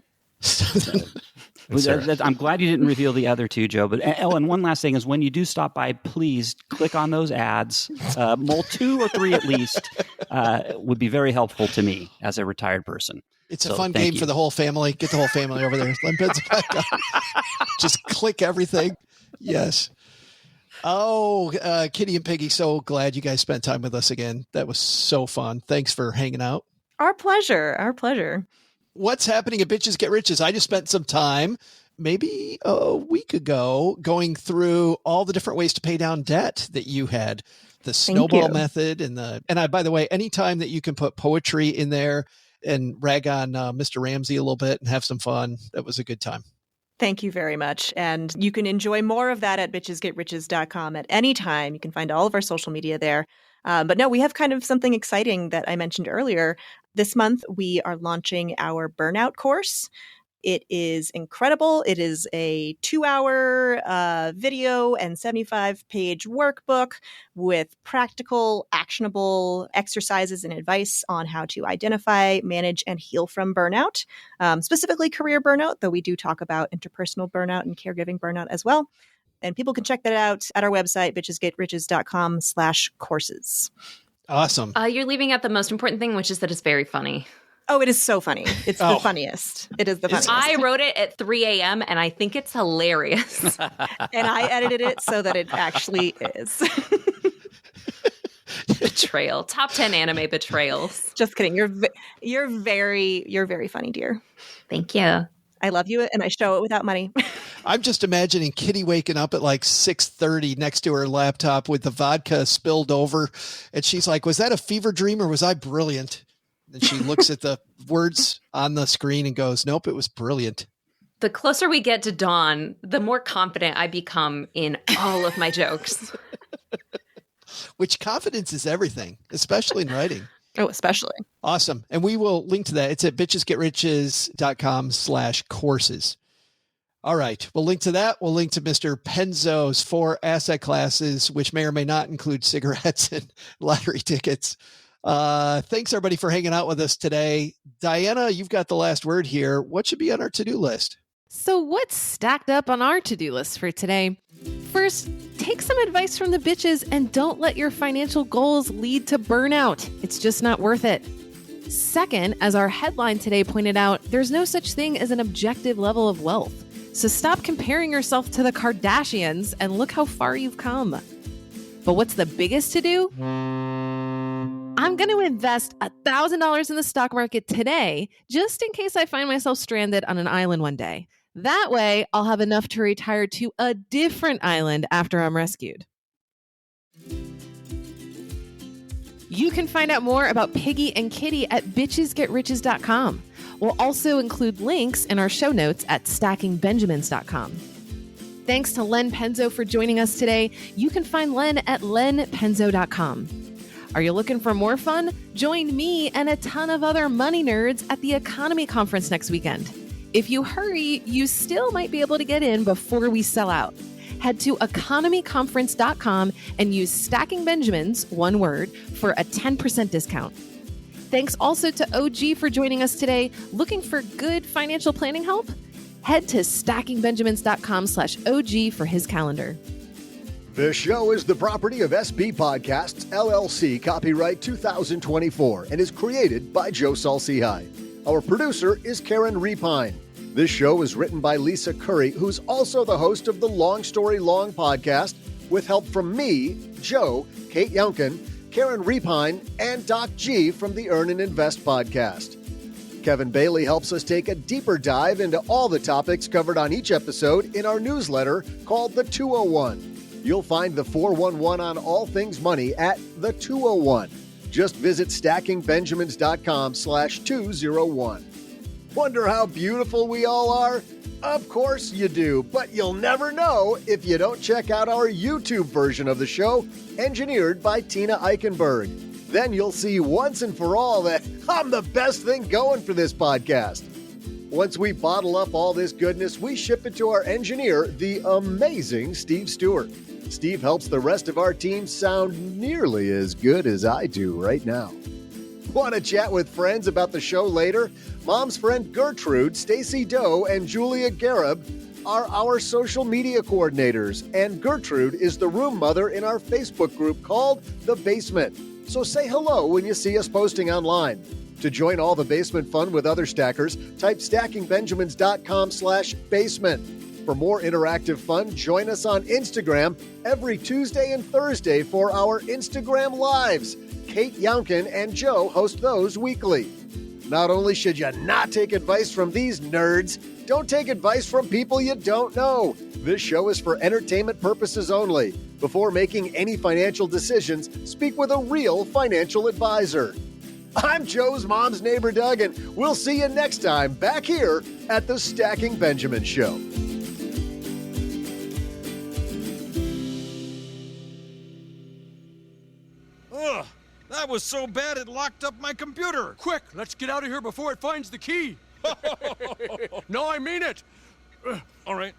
I'm glad you didn't reveal the other 2, Joe. But and one last thing is, when you do stop by, please click on those ads. 2 or 3 at least would be very helpful to me as a retired person. It's a fun game for the whole family. Get the whole family over there. Just click everything. Yes. Oh, Kitty and Piggy, so glad you guys spent time with us again. That was so fun. Thanks for hanging out. Our pleasure. Our pleasure. What's happening at Bitches Get Riches? I just spent some time, maybe a week ago, going through all the different ways to pay down debt that you had. The snowball method by the way, anytime that you can put poetry in there and rag on Mr. Ramsey a little bit and have some fun, that was a good time. Thank you very much. And you can enjoy more of that at bitchesgetriches.com at any time. You can find all of our social media there. But no, we have kind of something exciting that I mentioned earlier. This month, we are launching our burnout course. It is incredible. It is a 2-hour video and 75-page workbook with practical, actionable exercises and advice on how to identify, manage, and heal from burnout, specifically career burnout, though we do talk about interpersonal burnout and caregiving burnout as well. And people can check that out at our website, bitchesgetriches.com/courses. Awesome. You're leaving out the most important thing, which is that it's very funny. Oh, it is so funny. It's the funniest. It is the funniest. I wrote it at 3 a.m. and I think it's hilarious. And I edited it so that it actually is. Betrayal. Top 10 anime betrayals. Just kidding. You're very funny, dear. Thank you. I love you and I show it without money. I'm just imagining Kitty waking up at like 6:30 next to her laptop with the vodka spilled over. And she's like, was that a fever dream or was I brilliant? And she looks at the words on the screen and goes, nope, it was brilliant. The closer we get to dawn, the more confident I become in all of my jokes. Which confidence is everything, especially in writing. Oh, especially. Awesome. And we will link to that. It's at bitchesgetriches.com/courses. All right. We'll link to that. We'll link to Mr. Penzo's 4 asset classes, which may or may not include cigarettes and lottery tickets. Thanks everybody for hanging out with us today. Diana, you've got the last word here. What should be on our to-do list? So what's stacked up on our to-do list for today? First, take some advice from the bitches and don't let your financial goals lead to burnout. It's just not worth it. Second, as our headline today pointed out, there's no such thing as an objective level of wealth. So stop comparing yourself to the Kardashians and look how far you've come. But what's the biggest to do? I'm going to invest $1,000 in the stock market today, just in case I find myself stranded on an island one day. That way, I'll have enough to retire to a different island after I'm rescued. You can find out more about Piggy and Kitty at bitchesgetriches.com. We'll also include links in our show notes at stackingbenjamins.com. Thanks to Len Penzo for joining us today. You can find Len at lenpenzo.com. Are you looking for more fun? Join me and a ton of other money nerds at the EconoMe Conference next weekend. If you hurry, you still might be able to get in before we sell out. Head to economyconference.com and use Stacking Benjamins, one word, for a 10% discount. Thanks also to OG for joining us today. Looking for good financial planning help? Head to stackingbenjamins.com/OG for his calendar. This show is the property of SB Podcasts, LLC, copyright 2024, and is created by Joe Salsihai. Our producer is Karen Repine. This show is written by Lisa Curry, who's also the host of the Long Story Long podcast, with help from me, Joe, Kate Younkin, Karen Repine, and Doc G from the Earn and Invest podcast. Kevin Bailey helps us take a deeper dive into all the topics covered on each episode in our newsletter called The 201. You'll find the 411 on all things money at The 201. Just visit stackingbenjamins.com/201. Wonder how beautiful we all are? Of course you do, but you'll never know if you don't check out our YouTube version of the show, engineered by Tina Eichenberg. Then you'll see once and for all that I'm the best thing going for this podcast. Once we bottle up all this goodness, we ship it to our engineer, the amazing Steve Stewart. Steve helps the rest of our team sound nearly as good as I do right now. Want to chat with friends about the show later? Mom's friend Gertrude, Stacy Doe, and Julia Garib are our social media coordinators, and Gertrude is the room mother in our Facebook group called The Basement. So say hello when you see us posting online. To join all the basement fun with other stackers, type stackingbenjamins.com/basement. For more interactive fun, join us on Instagram every Tuesday and Thursday for our Instagram Lives. Kate Younkin and Joe host those weekly. Not only should you not take advice from these nerds, don't take advice from people you don't know. This show is for entertainment purposes only. Before making any financial decisions, speak with a real financial advisor. I'm Joe's mom's neighbor, Doug, and we'll see you next time back here at the Stacking Benjamin Show. Ugh, that was so bad it locked up my computer. Quick, let's get out of here before it finds the key. No, I mean it. All right.